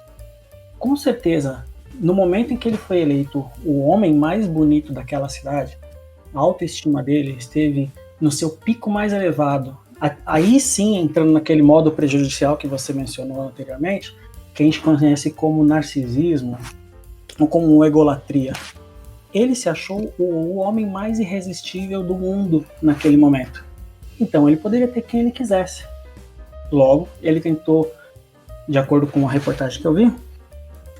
Com certeza, no momento em que ele foi eleito o homem mais bonito daquela cidade, a autoestima dele esteve no seu pico mais elevado. Aí sim, entrando naquele modo prejudicial que você mencionou anteriormente, que a gente conhece como narcisismo, ou como egolatria. Ele se achou o homem mais irresistível do mundo naquele momento. Então ele poderia ter quem ele quisesse. Logo, ele tentou, de acordo com a reportagem que eu vi,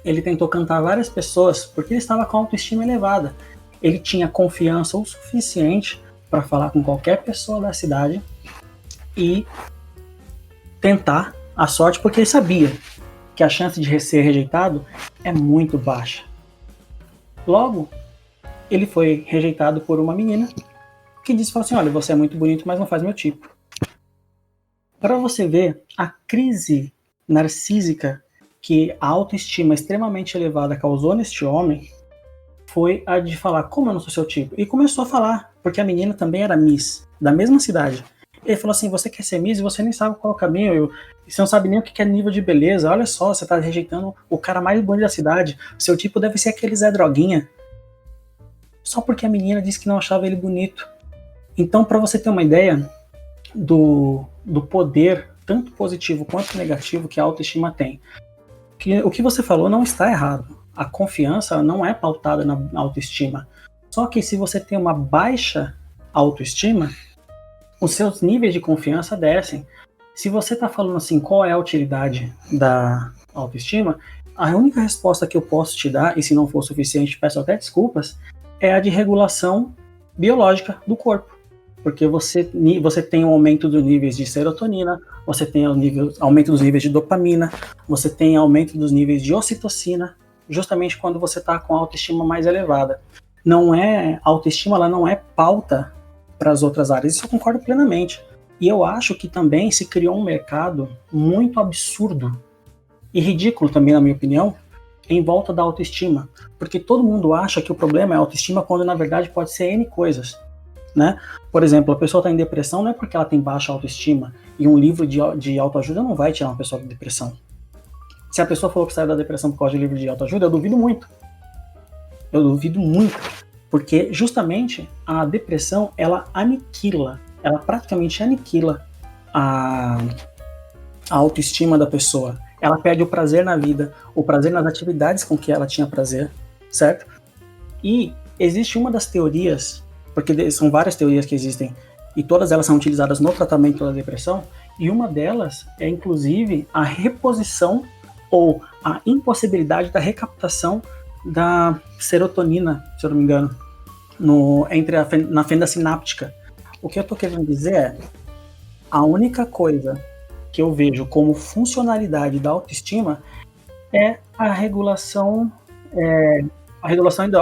ele tentou cantar várias pessoas porque ele estava com a autoestima elevada. Ele tinha confiança o suficiente para falar com qualquer pessoa da cidade e tentar a sorte, porque ele sabia que a chance de ser rejeitado é muito baixa. Logo, ele foi rejeitado por uma menina que disse assim: olha, você é muito bonito, mas não faz meu tipo. Para você ver a crise narcísica que a autoestima extremamente elevada causou neste homem, foi a de falar: como eu não sou seu tipo? E começou a falar, porque a menina também era Miss, da mesma cidade. Ele falou assim: você quer ser Miss e você nem sabe qual é o caminho, você não sabe nem o que é nível de beleza, olha só, você tá rejeitando o cara mais bonito da cidade, seu tipo deve ser aquele Zé Droguinha. Só porque a menina disse que não achava ele bonito. Então, para você ter uma ideia do poder, tanto positivo quanto negativo, que a autoestima tem, o que você falou não está errado. A confiança não é pautada na autoestima. Só que se você tem uma baixa autoestima, os seus níveis de confiança descem. Se você está falando assim, qual é a utilidade da autoestima, a única resposta que eu posso te dar, e se não for suficiente, peço até desculpas, é a de regulação biológica do corpo. Porque você tem um aumento dos níveis de serotonina, você tem aumento dos níveis de dopamina, você tem aumento dos níveis de ocitocina, justamente quando você está com a autoestima mais elevada. A autoestima ela não é pauta para as outras áreas, isso eu concordo plenamente. E eu acho que também se criou um mercado muito absurdo e ridículo também, na minha opinião, em volta da autoestima. Porque todo mundo acha que o problema é a autoestima, quando na verdade pode ser N coisas. Né? Por exemplo, a pessoa está em depressão não é porque ela tem baixa autoestima, e um livro de autoajuda não vai tirar uma pessoa de depressão. Se a pessoa falou que saiu da depressão por causa de livro de autoajuda, eu duvido muito. Porque justamente a depressão, ela praticamente aniquila a autoestima da pessoa. Ela perde o prazer na vida, o prazer nas atividades com que ela tinha prazer, certo? E existe uma das teorias, porque são várias teorias que existem, e todas elas são utilizadas no tratamento da depressão, e uma delas é, inclusive, a reposição ou a impossibilidade da recaptação da serotonina, se eu não me engano, na fenda sináptica. O que eu estou querendo dizer é, a única coisa que eu vejo como funcionalidade da autoestima é a regulação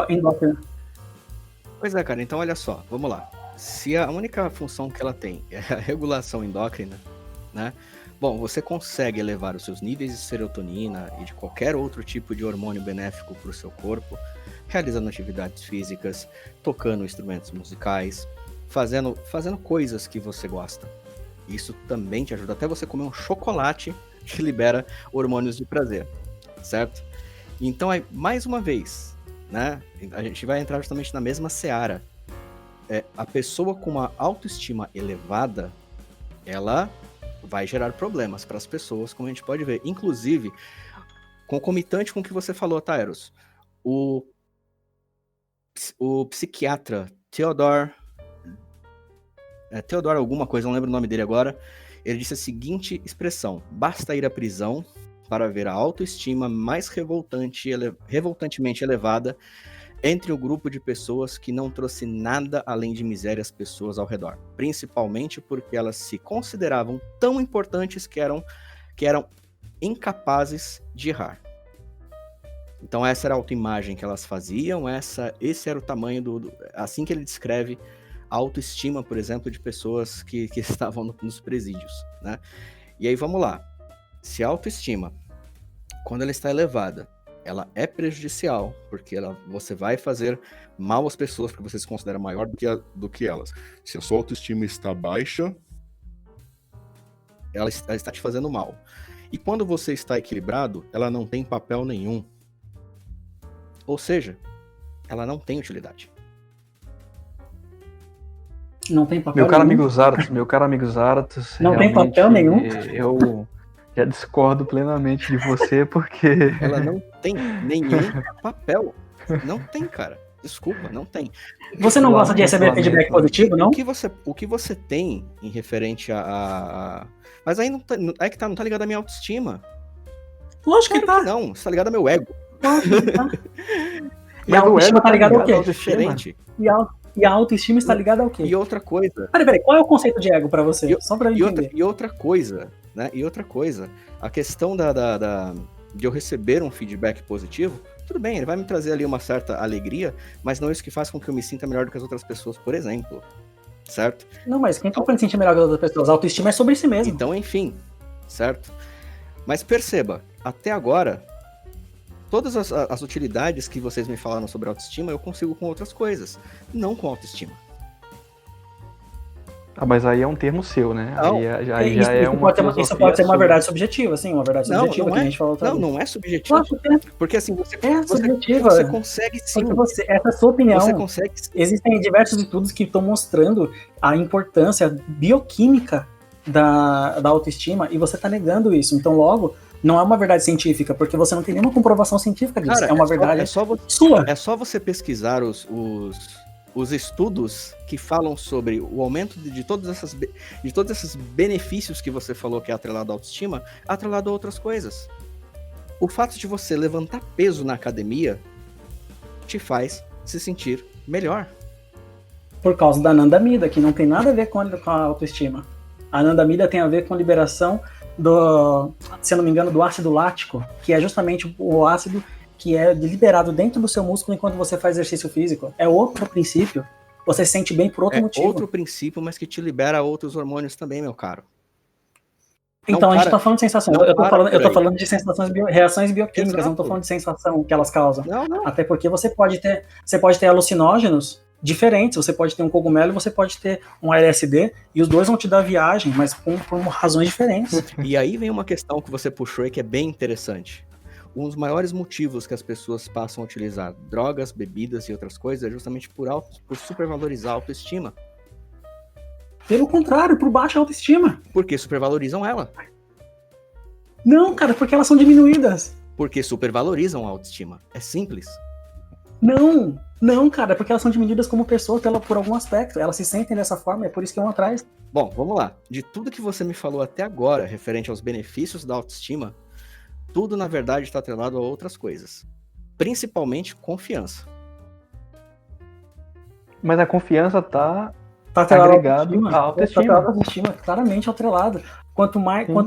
endócrina. Pois é, cara, então olha só, vamos lá. Se a única função que ela tem é a regulação endócrina, né? Bom, você consegue elevar os seus níveis de serotonina e de qualquer outro tipo de hormônio benéfico para o seu corpo, realizando atividades físicas, tocando instrumentos musicais, fazendo coisas que você gosta. Isso também te ajuda. Até você comer um chocolate que libera hormônios de prazer, certo? Então, mais uma vez, né? A gente vai entrar justamente na mesma seara. A pessoa com uma autoestima elevada, ela vai gerar problemas para as pessoas, como a gente pode ver. Inclusive, concomitante com o que você falou, Tyros, o psiquiatra Theodore alguma coisa, não lembro o nome dele agora, ele disse a seguinte expressão: basta ir à prisão para ver a autoestima mais revoltantemente elevada entre o grupo de pessoas que não trouxe nada além de miséria às pessoas ao redor, principalmente porque elas se consideravam tão importantes que eram incapazes de errar. Então essa era a autoimagem que elas faziam, esse era o tamanho assim que ele descreve a autoestima, por exemplo, de pessoas que estavam nos presídios, né? E aí vamos lá, se a autoestima, quando ela está elevada, ela é prejudicial, porque você vai fazer mal às pessoas, porque você se considera maior do que elas. Se a sua autoestima está baixa, ela está te fazendo mal. E quando você está equilibrado, ela não tem papel nenhum. Ou seja, ela não tem utilidade. Não tem papel Meu caro nenhum? amigo Zaratos, Não tem papel nenhum? Eu já discordo plenamente de você, porque Ela não tem nenhum papel. Não tem, cara. Desculpa, não tem. Você não gosta de receber feedback positivo, não? O que você tem em referente Mas aí não tá, não tá ligado à minha autoestima. Lógico que Claro tá. que não, isso tá ligado ao meu ego. Lógico que tá. E Mas a o autoestima ego tá ligada ao ao quê? autoestima. Diferente. E a autoestima está ligada ao quê? E outra coisa. Peraí, qual é o conceito de ego pra você? Só pra eu entender. E outra coisa, né? E outra coisa, a questão de eu receber um feedback positivo, tudo bem, ele vai me trazer ali uma certa alegria, mas não é isso que faz com que eu me sinta melhor do que as outras pessoas, por exemplo. Certo? Não, mas quem tá falando sentir melhor que as outras pessoas? A autoestima é sobre si mesmo. Então, enfim, certo? Mas perceba, até agora, todas as utilidades que vocês me falaram sobre autoestima, eu consigo com outras coisas, não com autoestima. Ah, mas aí é um termo seu, né? Não, Aí já é uma isso pode ser uma verdade subjetiva, sim, uma verdade subjetiva que a gente falou também. Não é subjetivo. Lógico que é. Porque assim, você subjetiva. consegue sim. Porque essa é a sua opinião. Você consegue. Existem diversos estudos que estão mostrando a importância bioquímica da autoestima e você está negando isso. Então, logo, não é uma verdade científica, porque você não tem nenhuma comprovação científica disso. Cara, é uma verdade sua. É só você pesquisar os estudos que falam sobre o aumento de todos esses benefícios que você falou que é atrelado à autoestima, atrelado a outras coisas. O fato de você levantar peso na academia te faz se sentir melhor. Por causa da anandamida, que não tem nada a ver com a autoestima. A anandamida tem a ver com a liberação se eu não me engano, do ácido lático, que é justamente o ácido que é liberado dentro do seu músculo enquanto você faz exercício físico. É outro princípio. Você se sente bem por outro motivo. É outro princípio, mas que te libera outros hormônios também, meu caro. Então, a gente tá falando de sensação. Eu tô falando de sensações, reações bioquímicas. Exato. Não tô falando de sensação que elas causam. Não. Até porque você pode ter alucinógenos diferentes. Você pode ter um cogumelo e você pode ter um LSD, e os dois vão te dar viagem, mas por razões diferentes. E aí vem uma questão que você puxou aí que é bem interessante. Um dos maiores motivos que as pessoas passam a utilizar drogas, bebidas e outras coisas é justamente por supervalorizar a autoestima. Pelo contrário, por baixa autoestima. Porque supervalorizam ela. Não, cara, porque elas são diminuídas. Porque supervalorizam a autoestima. É simples. Não, cara, porque elas são diminuídas como pessoas por algum aspecto. Elas se sentem dessa forma, é por isso que vão atrás. Bom, vamos lá. De tudo que você me falou até agora, referente aos benefícios da autoestima, tudo, na verdade, está atrelado a outras coisas. Principalmente confiança. Mas a confiança tá agregado à autoestima. Tá autoestima, claramente atrelado. Quanto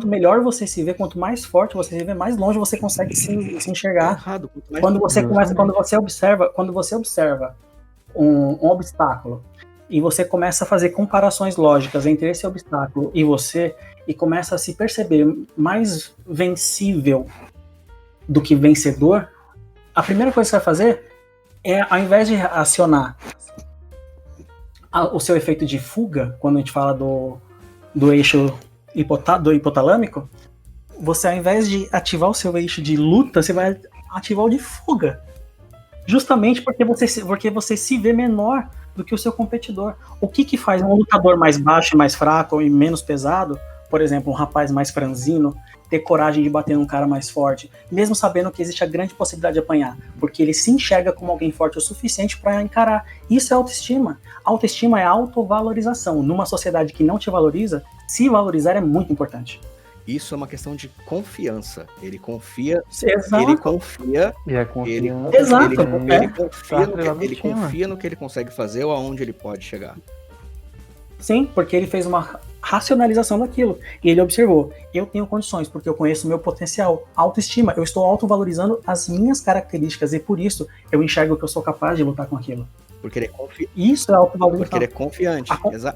melhor você se vê, quanto mais forte você se vê, mais longe você consegue se enxergar. Errado, Quando você observa um obstáculo e você começa a fazer comparações lógicas entre esse obstáculo e você, e começa a se perceber mais vencível do que vencedor, a primeira coisa que você vai fazer é, ao invés de acionar o seu efeito de fuga, quando a gente fala do eixo do hipotalâmico, você, ao invés de ativar o seu eixo de luta, você vai ativar o de fuga. Justamente porque você se vê menor do que o seu competidor. O que faz um lutador mais baixo, mais fraco e menos pesado, por exemplo, um rapaz mais franzino, ter coragem de bater num cara mais forte, mesmo sabendo que existe a grande possibilidade de apanhar, porque ele se enxerga como alguém forte o suficiente para encarar. Isso é autoestima. Autoestima é autovalorização. Numa sociedade que não te valoriza, se valorizar é muito importante. Isso é uma questão de confiança. Ele confia. Exato. Ele confia. E a confiança. Exato. Ele confia no que ele consegue fazer ou aonde ele pode chegar. Sim, porque ele fez uma racionalização daquilo. E ele observou, eu tenho condições, porque eu conheço o meu potencial. Autoestima, eu estou autovalorizando as minhas características e por isso eu enxergo que eu sou capaz de lutar com aquilo. Porque ele é confiante. Isso é autovalorização. Porque ele é confiante.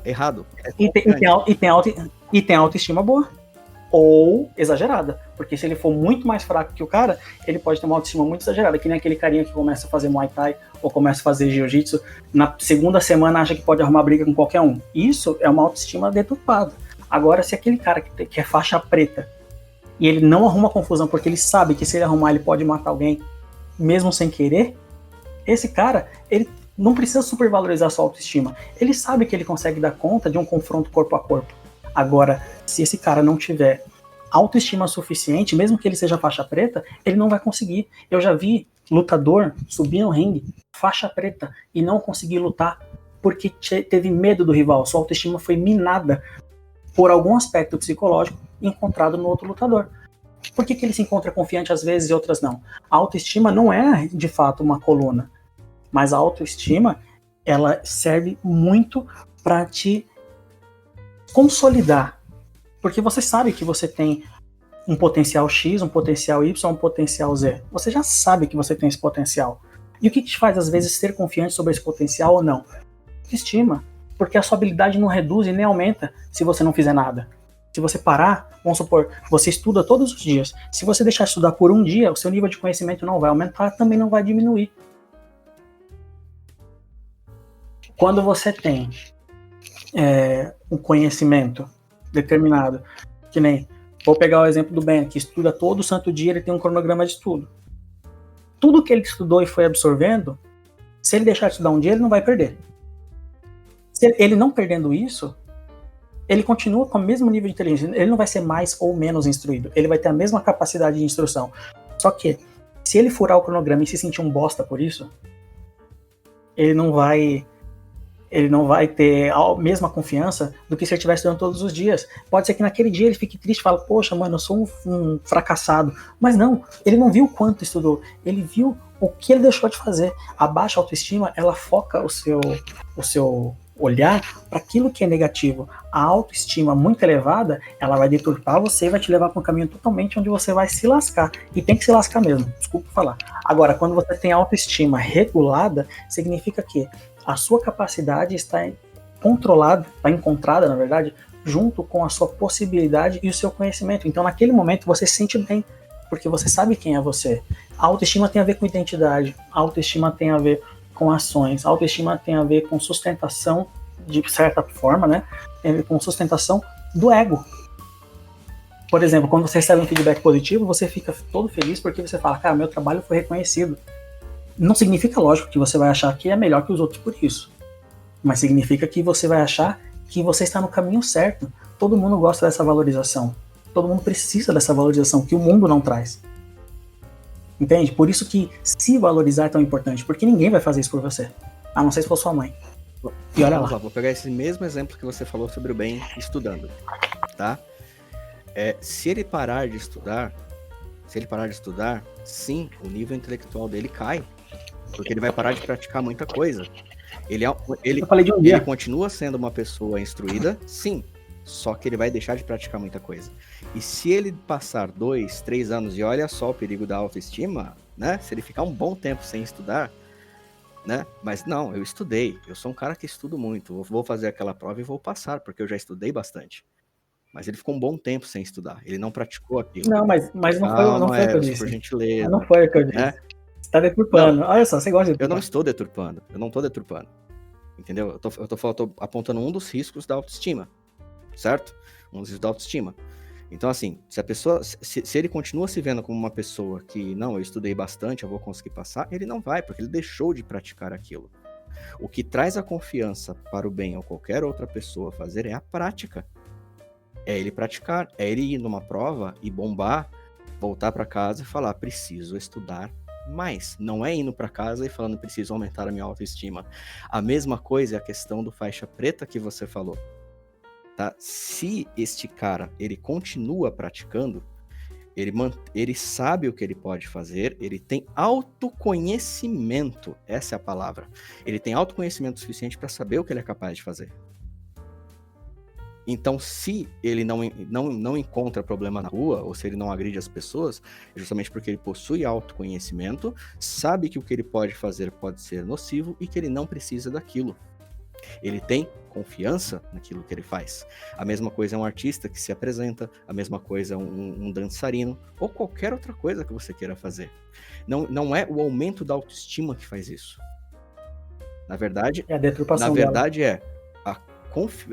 Errado. E tem autoestima boa. Ou exagerada. Porque se ele for muito mais fraco que o cara, ele pode ter uma autoestima muito exagerada. Que nem aquele carinha que começa a fazer Muay Thai ou começa a fazer Jiu-Jitsu, na segunda semana acha que pode arrumar briga com qualquer um. Isso é uma autoestima deturpada. Agora, se aquele cara que é faixa preta e ele não arruma confusão porque ele sabe que se ele arrumar ele pode matar alguém, mesmo sem querer, esse cara, ele não precisa supervalorizar sua autoestima. Ele sabe que ele consegue dar conta de um confronto corpo a corpo. Agora, se esse cara não tiver autoestima suficiente, mesmo que ele seja faixa preta, ele não vai conseguir. Eu já vi lutador subir no ringue, faixa preta, e não conseguir lutar porque teve medo do rival. Sua autoestima foi minada por algum aspecto psicológico encontrado no outro lutador. Por que ele se encontra confiante às vezes e outras não? A autoestima não é, de fato, uma coluna. Mas a autoestima, ela serve muito para te consolidar. Porque você sabe que você tem um potencial X, um potencial Y, um potencial Z. Você já sabe que você tem esse potencial. E o que te faz, às vezes, ser confiante sobre esse potencial ou não? Autoestima. Porque a sua habilidade não reduz e nem aumenta se você não fizer nada. Se você parar, vamos supor, você estuda todos os dias. Se você deixar de estudar por um dia, o seu nível de conhecimento não vai aumentar, também não vai diminuir. Quando você tem um conhecimento determinado, que nem, vou pegar o exemplo do Ben, que estuda todo santo dia, ele tem um cronograma de estudo. Tudo que ele estudou e foi absorvendo, se ele deixar de estudar um dia, ele não vai perder. Se ele não perdendo isso, ele continua com o mesmo nível de inteligência. Ele não vai ser mais ou menos instruído. Ele vai ter a mesma capacidade de instrução. Só que, se ele furar o cronograma e se sentir um bosta por isso, ele não vai ter a mesma confiança do que se ele estivesse estudando todos os dias. Pode ser que naquele dia ele fique triste e fale, poxa, mano, eu sou um fracassado. Mas não, ele não viu quanto estudou. Ele viu o que ele deixou de fazer. A baixa autoestima, ela foca o seu olhar para aquilo que é negativo. A autoestima muito elevada, ela vai deturpar você e vai te levar para um caminho totalmente onde você vai se lascar. E tem que se lascar mesmo, desculpa falar. Agora, quando você tem autoestima regulada, significa que a sua capacidade está controlada, está encontrada, na verdade, junto com a sua possibilidade e o seu conhecimento. Então, naquele momento, você se sente bem, porque você sabe quem é você. A autoestima tem a ver com identidade, a autoestima tem a ver com ações, a autoestima tem a ver com sustentação, de certa forma, né? Tem a ver com sustentação do ego. Por exemplo, quando você recebe um feedback positivo, você fica todo feliz porque você fala, cara, meu trabalho foi reconhecido. Não significa, lógico, que você vai achar que é melhor que os outros por isso. Mas significa que você vai achar que você está no caminho certo. Todo mundo gosta dessa valorização. Todo mundo precisa dessa valorização que o mundo não traz. Entende? Por isso que se valorizar é tão importante. Porque ninguém vai fazer isso por você. A não ser se for sua mãe. E olha lá. Vou pegar esse mesmo exemplo que você falou sobre o Ben estudando. Tá? Se ele parar de estudar, sim, o nível intelectual dele cai. Porque ele vai parar de praticar muita coisa. Eu falei de um dia. Ele continua sendo uma pessoa instruída, sim. Só que ele vai deixar de praticar muita coisa. E se ele passar 2, 3 anos, e olha só o perigo da autoestima, né? Se ele ficar um bom tempo sem estudar, né? Mas não, eu estudei. Eu sou um cara que estudo muito. Vou fazer aquela prova e vou passar, porque eu já estudei bastante. Mas ele ficou um bom tempo sem estudar. Ele não praticou aquilo. Não, mas não foi o que eu disse. Por gentileza. Não foi o que eu disse. Né? Você tá deturpando. Olha só, você gosta de deturpar. Eu não estou deturpando. Eu não estou deturpando. Entendeu? Eu tô apontando um dos riscos da autoestima. Certo? Um dos riscos da autoestima. Então, assim, se a pessoa, se ele continua se vendo como uma pessoa que, não, eu estudei bastante, eu vou conseguir passar, ele não vai, porque ele deixou de praticar aquilo. O que traz a confiança para o bem ou qualquer outra pessoa fazer é a prática. É ele praticar, é ele ir numa prova e bombar, voltar para casa e falar, preciso estudar mais. Não é indo para casa e falando, preciso aumentar a minha autoestima. A mesma coisa é a questão do faixa preta que você falou. Tá? Se este cara, ele continua praticando, ele sabe o que ele pode fazer, ele tem autoconhecimento, essa é a palavra. Ele tem autoconhecimento suficiente para saber o que ele é capaz de fazer. Então, se ele não encontra problema na rua, ou se ele não agride as pessoas, é justamente porque ele possui autoconhecimento, sabe que o que ele pode fazer pode ser nocivo e que ele não precisa daquilo. Ele tem confiança naquilo que ele faz. A mesma coisa é um artista que se apresenta, a mesma coisa é um dançarino, ou qualquer outra coisa que você queira fazer. Não é o aumento da autoestima que faz isso. Na verdade, é a deturpação na verdade dela.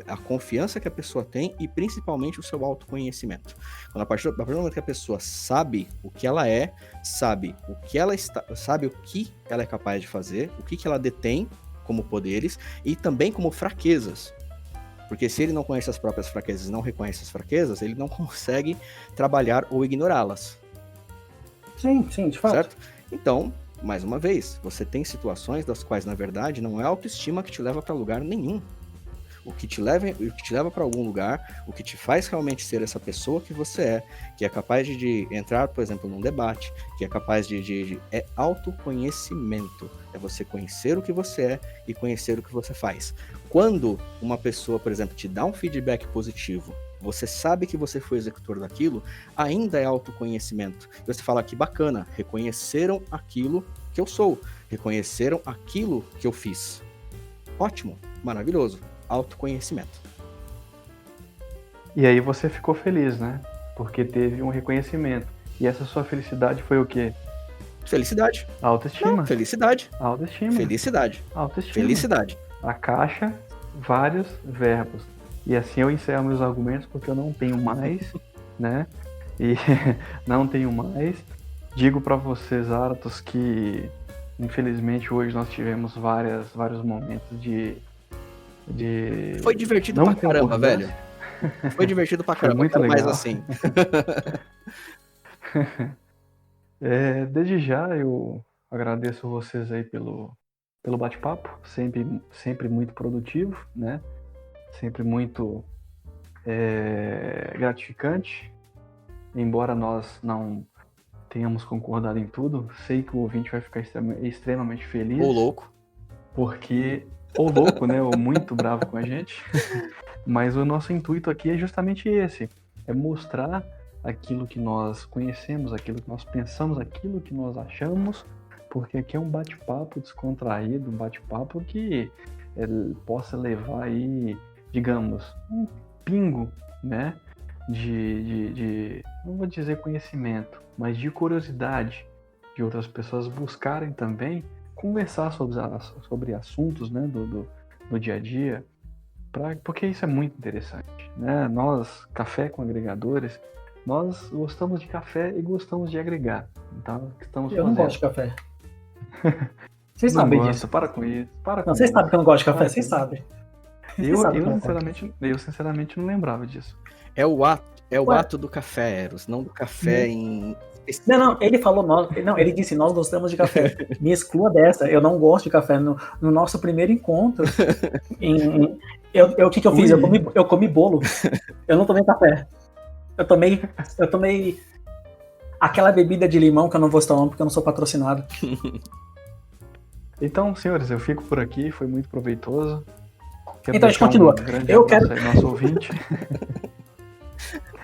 A confiança que a pessoa tem e principalmente o seu autoconhecimento. Quando a partir do momento que a pessoa sabe o que ela é, sabe o que ela é capaz de fazer, o que ela detém como poderes e também como fraquezas. Porque se ele não conhece as próprias fraquezas e não reconhece as fraquezas, ele não consegue trabalhar ou ignorá-las. Sim, de fato. Certo? Então, mais uma vez, você tem situações das quais, na verdade, não é a autoestima que te leva para lugar nenhum. O que te leva para algum lugar, o que te faz realmente ser essa pessoa que você é, que é capaz de entrar, por exemplo, num debate, que é capaz é autoconhecimento. É você conhecer o que você é e conhecer o que você faz. Quando uma pessoa, por exemplo, te dá um feedback positivo, você sabe que você foi executor daquilo, ainda é autoconhecimento. E você fala que bacana, reconheceram aquilo que eu sou, reconheceram aquilo que eu fiz. Ótimo, maravilhoso. Autoconhecimento. E aí você ficou feliz, né? Porque teve um reconhecimento. E essa sua felicidade foi o quê? Felicidade. Autoestima. Não, felicidade. Autoestima. Felicidade. Autoestima. Felicidade. A caixa, vários verbos. E assim eu encerro meus argumentos porque eu não tenho mais, né? E não tenho mais. Digo para vocês, Aratos, que infelizmente hoje nós tivemos vários momentos de Foi divertido não pra caramba, concordância. velho. Foi divertido pra Foi caramba. muito Mais legal. assim. Desde já eu agradeço vocês aí pelo bate-papo, sempre muito produtivo, né? Sempre muito gratificante. Embora nós não tenhamos concordado em tudo, sei que o ouvinte vai ficar extremamente feliz. Ô louco. Porque, ou louco, né? Ou muito bravo com a gente. Mas o nosso intuito aqui é justamente esse. É mostrar aquilo que nós conhecemos, aquilo que nós pensamos, aquilo que nós achamos. Porque aqui é um bate-papo descontraído, um bate-papo que possa levar aí, digamos, um pingo, né? Não vou dizer conhecimento, mas de curiosidade de outras pessoas buscarem também conversar sobre assuntos, né, do dia a dia, porque isso é muito interessante, né? Nós, Café com Agregadores, nós gostamos de café e gostamos de agregar. Então, estamos Eu não fazendo. gosto de café. Vocês Não sabem gosto, disso. para com isso. Não, vocês sabem que eu não gosto de café, vocês sabem. Eu sinceramente não lembrava disso. É o Ué. ato do café, Eros, não do café em... Não, ele falou ele disse nós gostamos de café. Me exclua dessa, eu não gosto de café. No nosso primeiro encontro, o que eu fiz? Eu comi bolo. Eu não tomei café. Eu tomei aquela bebida de limão que eu não vou tomar porque eu não sou patrocinado. Então, senhores, eu fico por aqui, foi muito proveitoso. Então a gente continua. Eu quero aí, nosso ouvinte.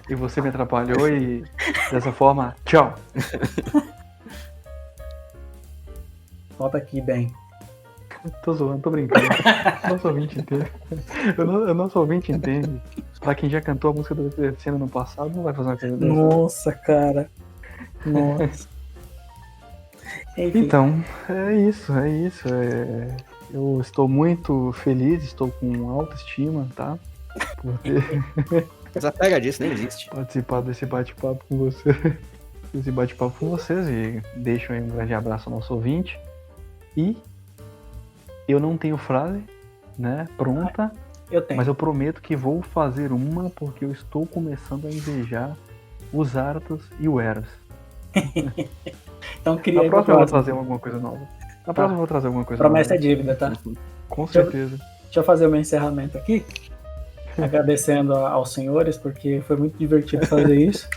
E você me atrapalhou e dessa forma, tchau. Volta aqui, bem. Tô zoando, tô brincando. Nosso ouvinte entende. O nosso ouvinte entende. Pra quem já cantou a música do Terceiro no passado, não vai fazer uma coisa dessa. Nossa, cara. Nossa. Enfim. Então, é isso. Eu estou muito feliz, estou com autoestima, tá? Por ter Essa pega disso nem existe. participado desse bate-papo com vocês e deixo aí um grande abraço ao nosso ouvinte. E eu não tenho frase, né, pronta, Eu tenho. mas eu prometo que vou fazer uma porque eu estou começando a invejar os Aratos e o Eros. Então queria. Na próxima eu vou trazer alguma coisa nova. Promessa é dívida, tá? Com certeza. Deixa eu fazer o meu encerramento aqui. Agradecendo aos senhores, porque foi muito divertido fazer isso.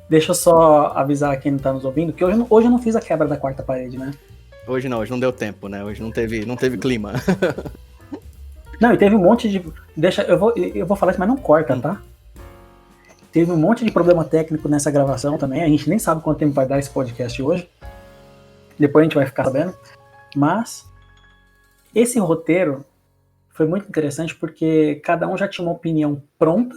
Deixa eu só avisar quem não tá nos ouvindo, que hoje eu não fiz a quebra da quarta parede, né? Hoje não deu tempo, né? Hoje não teve clima. Não, e teve um monte de... Eu vou falar isso, mas não corta, tá? Teve um monte de problema técnico nessa gravação também. A gente nem sabe quanto tempo vai dar esse podcast hoje. Depois a gente vai ficar sabendo. Mas esse roteiro foi muito interessante porque cada um já tinha uma opinião pronta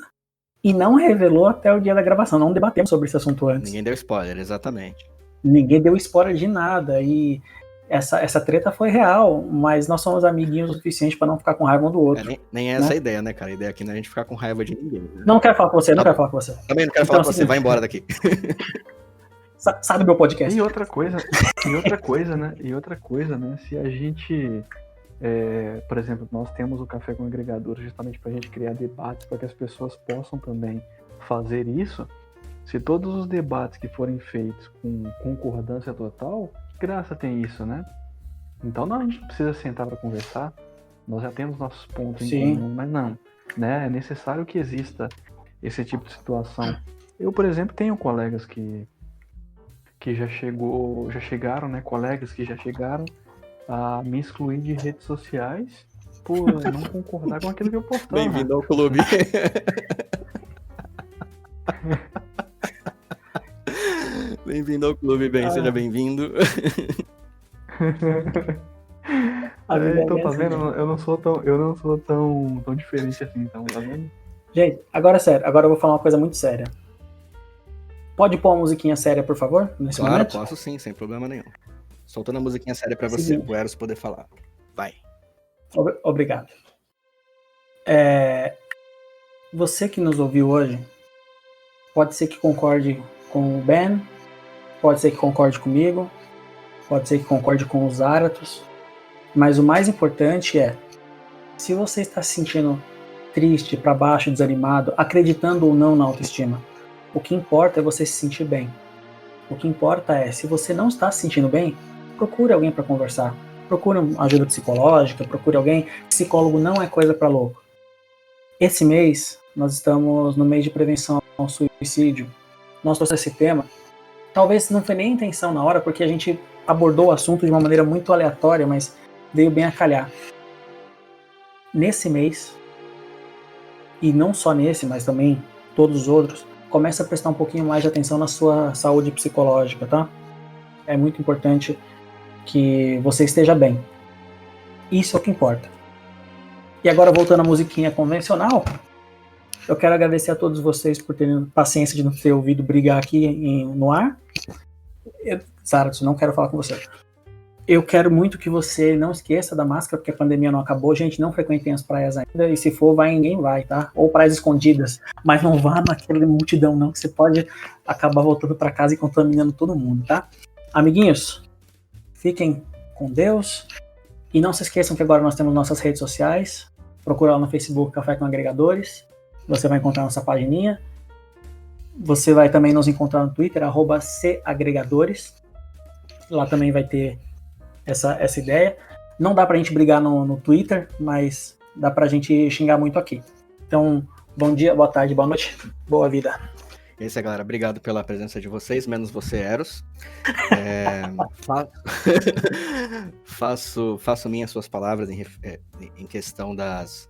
e não revelou até o dia da gravação. Não debatemos sobre esse assunto antes. Ninguém deu spoiler, exatamente. Ninguém deu spoiler de nada. E essa treta foi real, mas nós somos amiguinhos o suficiente pra não ficar com raiva um do outro. Nem é essa a ideia, né, cara? A ideia aqui não é a gente ficar com raiva de ninguém. Né? Não quero falar com você, Também não quero falar com você, seguinte, vai embora daqui. Sai do meu podcast. E outra coisa, né? Se a gente, por exemplo, nós temos o Café com Agregador justamente para a gente criar debates para que as pessoas possam também fazer isso. Se todos os debates que forem feitos com concordância total, graça tem isso, né? Então não, a gente não precisa sentar para conversar. Nós já temos nossos pontos Sim. em comum, mas não, né? É necessário que exista esse tipo de situação. Eu, por exemplo, tenho colegas que já chegaram, né? Colegas que já chegaram a me excluir de redes sociais por não concordar com aquilo que eu postava. Bem-vindo ao clube. Bem-vindo ao clube, Ben. Seja bem-vindo. A vida Então, é tá assim, vendo? gente. Eu não sou tão diferente assim, então, tá vendo? Gente, agora é sério. Agora eu vou falar uma coisa muito séria. Pode pôr uma musiquinha séria, por favor, nesse Claro, momento? posso sim, sem problema nenhum. Soltando a musiquinha séria pra você, Seguinte. o Eros poder falar. Vai. Obrigado. Você que nos ouviu hoje, pode ser que concorde com o Ben, pode ser que concorde comigo, pode ser que concorde com os Záratos, mas o mais importante é, se você está se sentindo triste, para baixo, desanimado, acreditando ou não na autoestima, o que importa é você se sentir bem. O que importa é, se você não está se sentindo bem, procure alguém para conversar. Procure uma ajuda psicológica, procure alguém. Psicólogo não é coisa para louco. Esse mês, nós estamos no mês de prevenção ao suicídio. Nós trouxemos esse tema. Talvez não foi nem a intenção na hora, porque a gente abordou o assunto de uma maneira muito aleatória, mas veio bem a calhar. Nesse mês, e não só nesse, mas também todos os outros, comece a prestar um pouquinho mais de atenção na sua saúde psicológica, tá? É muito importante que você esteja bem. Isso é o que importa. E agora, voltando à musiquinha convencional, eu quero agradecer a todos vocês por terem paciência de não ter ouvido brigar aqui no ar. Zaratos, não quero falar com você. Eu quero muito que você não esqueça da máscara, porque a pandemia não acabou. Gente, não frequentem as praias ainda. E se for, ninguém vai, tá? Ou praias escondidas. Mas não vá naquela multidão, não, que você pode acabar voltando para casa e contaminando todo mundo, tá? Amiguinhos, fiquem com Deus. E não se esqueçam que agora nós temos nossas redes sociais. Procura lá no Facebook Café com Agregadores. Você vai encontrar nossa pagininha. Você vai também nos encontrar no Twitter, @CAgregadores. Lá também vai ter essa ideia. Não dá pra gente brigar no Twitter, mas dá pra gente xingar muito aqui. Então, bom dia, boa tarde, boa noite, boa vida. É isso aí, galera. Obrigado pela presença de vocês, menos você, Eros. Faço minhas suas palavras em questão das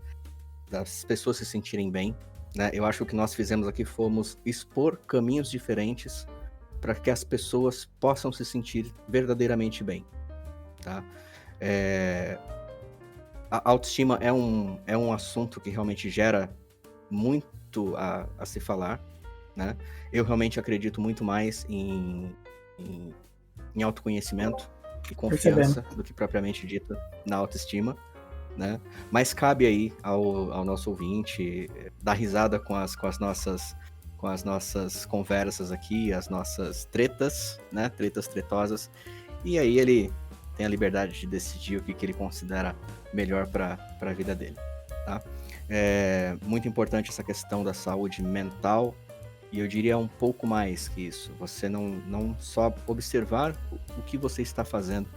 pessoas se sentirem bem, né? Eu acho que o que nós fizemos aqui fomos expor caminhos diferentes para que as pessoas possam se sentir verdadeiramente bem, tá? A autoestima é um assunto que realmente gera muito a se falar, né? Eu realmente acredito muito mais em autoconhecimento e confiança do que propriamente dita na autoestima, né? Mas cabe aí ao nosso ouvinte dar risada com as nossas conversas aqui, as nossas tretas, né? Tretas tretosas. E aí ele tem a liberdade de decidir o que ele considera melhor para a vida dele, tá? É muito importante essa questão da saúde mental, e eu diria um pouco mais que isso. Você não só observar o que você está fazendo,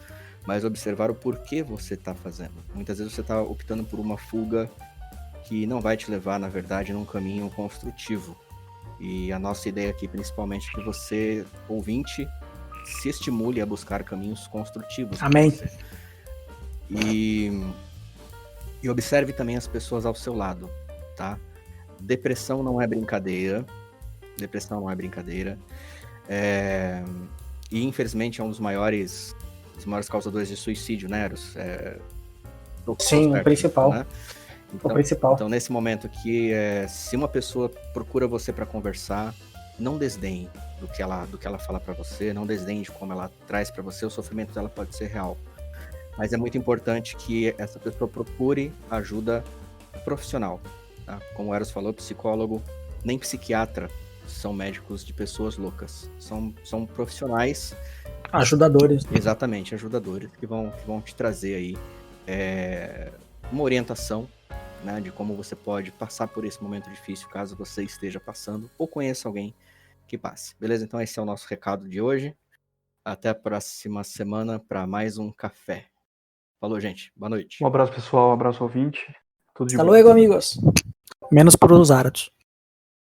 mas observar o porquê você está fazendo. Muitas vezes você está optando por uma fuga que não vai te levar, na verdade, num caminho construtivo. E a nossa ideia aqui, principalmente, é que você, ouvinte, se estimule a buscar caminhos construtivos. Amém. Pra você. E observe também as pessoas ao seu lado, tá? Depressão não é brincadeira. E infelizmente é um dos maiores causadores de suicídio, né, Eros? Sim, o principal. Né? O principal. Então, nesse momento aqui, se uma pessoa procura você para conversar, não desdenhe do que ela fala para você, não desdenhe de como ela traz para você. O sofrimento dela pode ser real, mas é muito importante que essa pessoa procure ajuda profissional, tá? Como o Eros falou, psicólogo, nem psiquiatra são médicos de pessoas loucas, são profissionais, ajudadores. Exatamente, ajudadores que vão te trazer aí uma orientação, né, de como você pode passar por esse momento difícil, caso você esteja passando ou conheça alguém que passe. Beleza? Então esse é o nosso recado de hoje. Até a próxima semana para mais um café. Falou, gente. Boa noite. Um abraço, pessoal. Um abraço, ouvinte. Tudo de Hasta bom. luego, amigos. Menos para os árados.